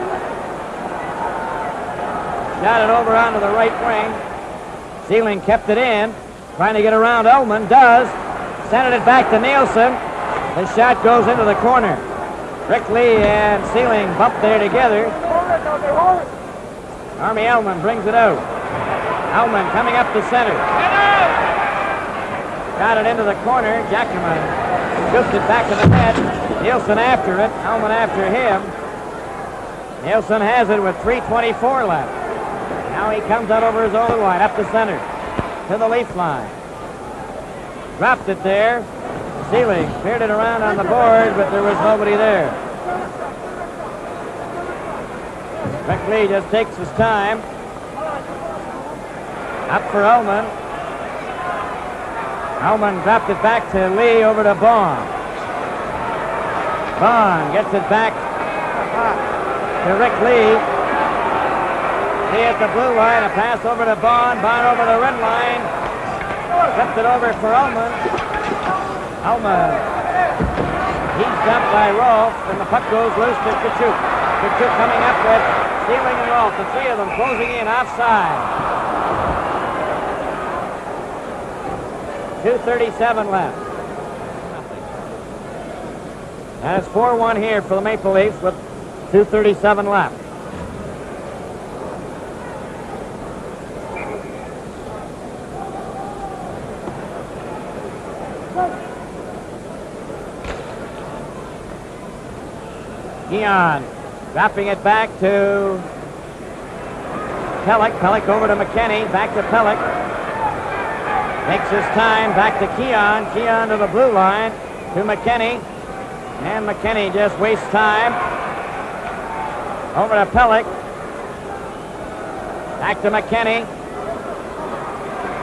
Got it over onto the right wing. Sealing kept it in. Trying to get around Ullman. Does. Sent it back to Nielsen. The shot goes into the corner. Rick Lee and Sealing bump there together. Army Ullman brings it out. Ullman coming up the center. Got it into the corner. Jackman scoops it back to the net. Nielsen after it. Ullman after him. Nielsen has it with 3:24 left. Now he comes out over his own line, up the center, to the leaf line. Dropped it there. Sealing cleared it around on the board, but there was nobody there. Rick Lee just takes his time. Up for Ullman. Ullman dropped it back to Lee, over to Vaughn. Vaughn gets it back to Rick Lee. Lee at the blue line, a pass over to Vaughn. Vaughn over the red line. Flipped it over for Ullman. Ullman. He's dumped by Rolfe, and the puck goes loose to Kachuk. Kachuk coming up with Sealing and Rolfe, the three of them closing in offside. 2:37 left. And it's 4-1 here for the Maple Leafs with 2:37 left. Keon dropping it back to Pellick. Pellick over to McKenney. Back to Pellick. Takes his time. Back to Keon. Keon to the blue line. To McKenney. And McKenney just wastes time. Over to Pellick. Back to McKenney.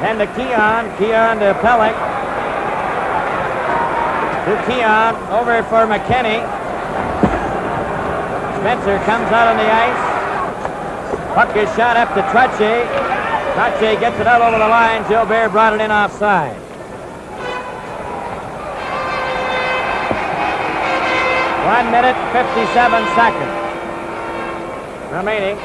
Then to Keon. Keon to Pellick. To Keon. Over for McKenney. Spencer comes out on the ice. Puck is shot up to Trottier. Trottier gets it out over the line. Gilbert brought it in offside. One minute, 57 seconds remaining.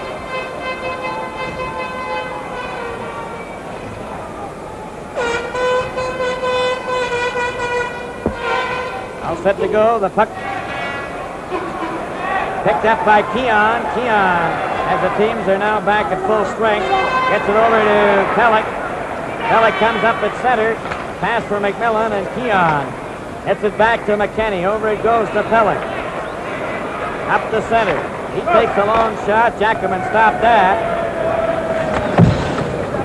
All set to go. The puck picked up by Keon. Keon, as the teams are now back at full strength, gets it over to Pellick. Pellick comes up at center. Pass for McMillan, and Keon gets it back to McKenney. Over it goes to Pellick. Up the center. He takes a long shot. Jackman stopped that.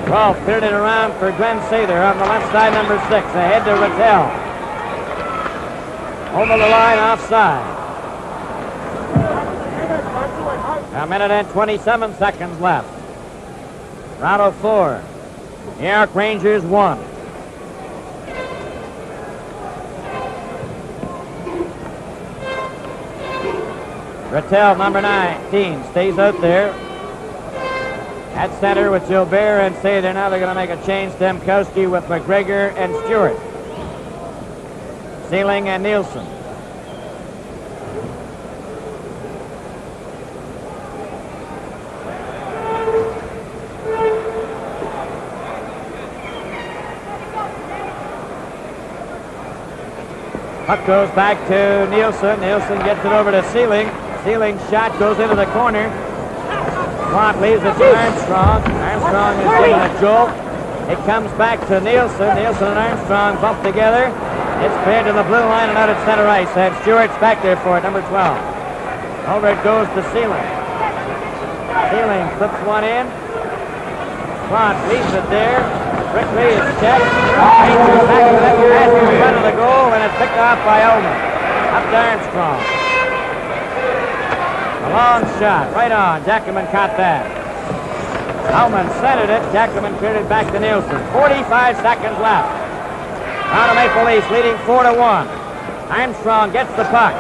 Rolfe cleared it around for Glenn Sather on the left side, number 6. Ahead to Rattel. Over the line, offside. A minute and 27 seconds left. Toronto 4. New York Rangers 1. Rattel, number 19, stays out there. At center with Gilbert and Sather. Now they're going to make a change. Stemkowski with McGregor and Stewart. Sealing and Nielsen. Puck goes back to Nielsen. Nielsen gets it over to Sealing. Sealing's shot goes into the corner. Plot leaves it to Armstrong. Armstrong is given a jolt. It comes back to Nielsen. Nielsen and Armstrong bump together. It's cleared to the blue line and out at center ice. And Stewart's back there for it, number 12. Over it goes to Sealing. Sealing flips one in. Plot leaves it there. Quickly it's checked. Rangers back to the pass in front of the goal, and it's picked off by Ullman. Up to Armstrong. A long shot, right on. Jackerman caught that. Ullman centered it. Jackerman cleared it back to Nielsen. 45 seconds left. Toronto Maple Leafs leading 4-1. Armstrong gets the puck.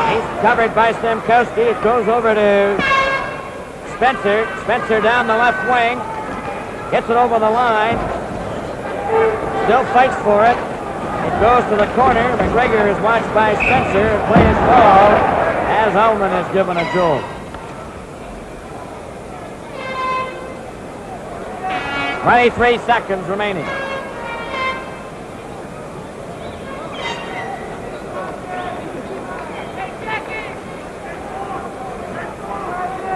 He's covered by Stemkowski. It goes over to Spencer. Spencer down the left wing. Gets it over the line. Still fights for it. It goes to the corner. McGregor is watched by Spencer and plays ball as Ullman is given a jolt. 23 seconds remaining.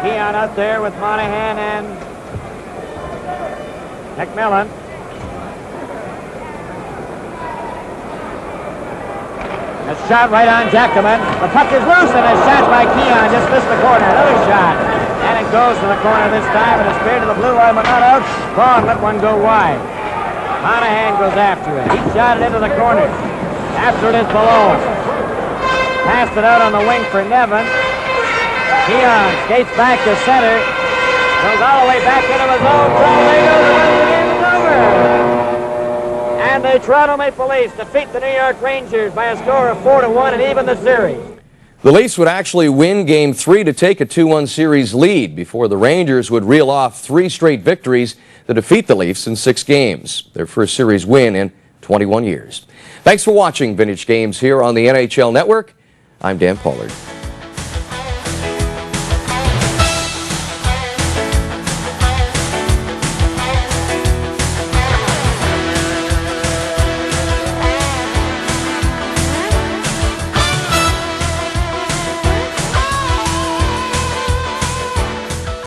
Keon out there with Monahan and McMillan. A shot right on Jackerman. The puck is loose and a shot by Keon just missed the corner. Another shot. And it goes to the corner this time and it's cleared to the blue line but not out. Vaughn let one go wide. Monahan goes after it. He shot it into the corner. After it is below. Passed it out on the wing for Nevin. Keon skates back to center. Goes all the way back into the zone. The game is over. And the Toronto Maple Leafs defeat the New York Rangers by a score of 4-1 and even the series. The Leafs would actually win Game 3 to take a 2-1 series lead before the Rangers would reel off 3 straight victories to defeat the Leafs in 6 games, their first series win in 21 years. Thanks for watching Vintage Games here on the NHL Network. I'm Dan Pollard.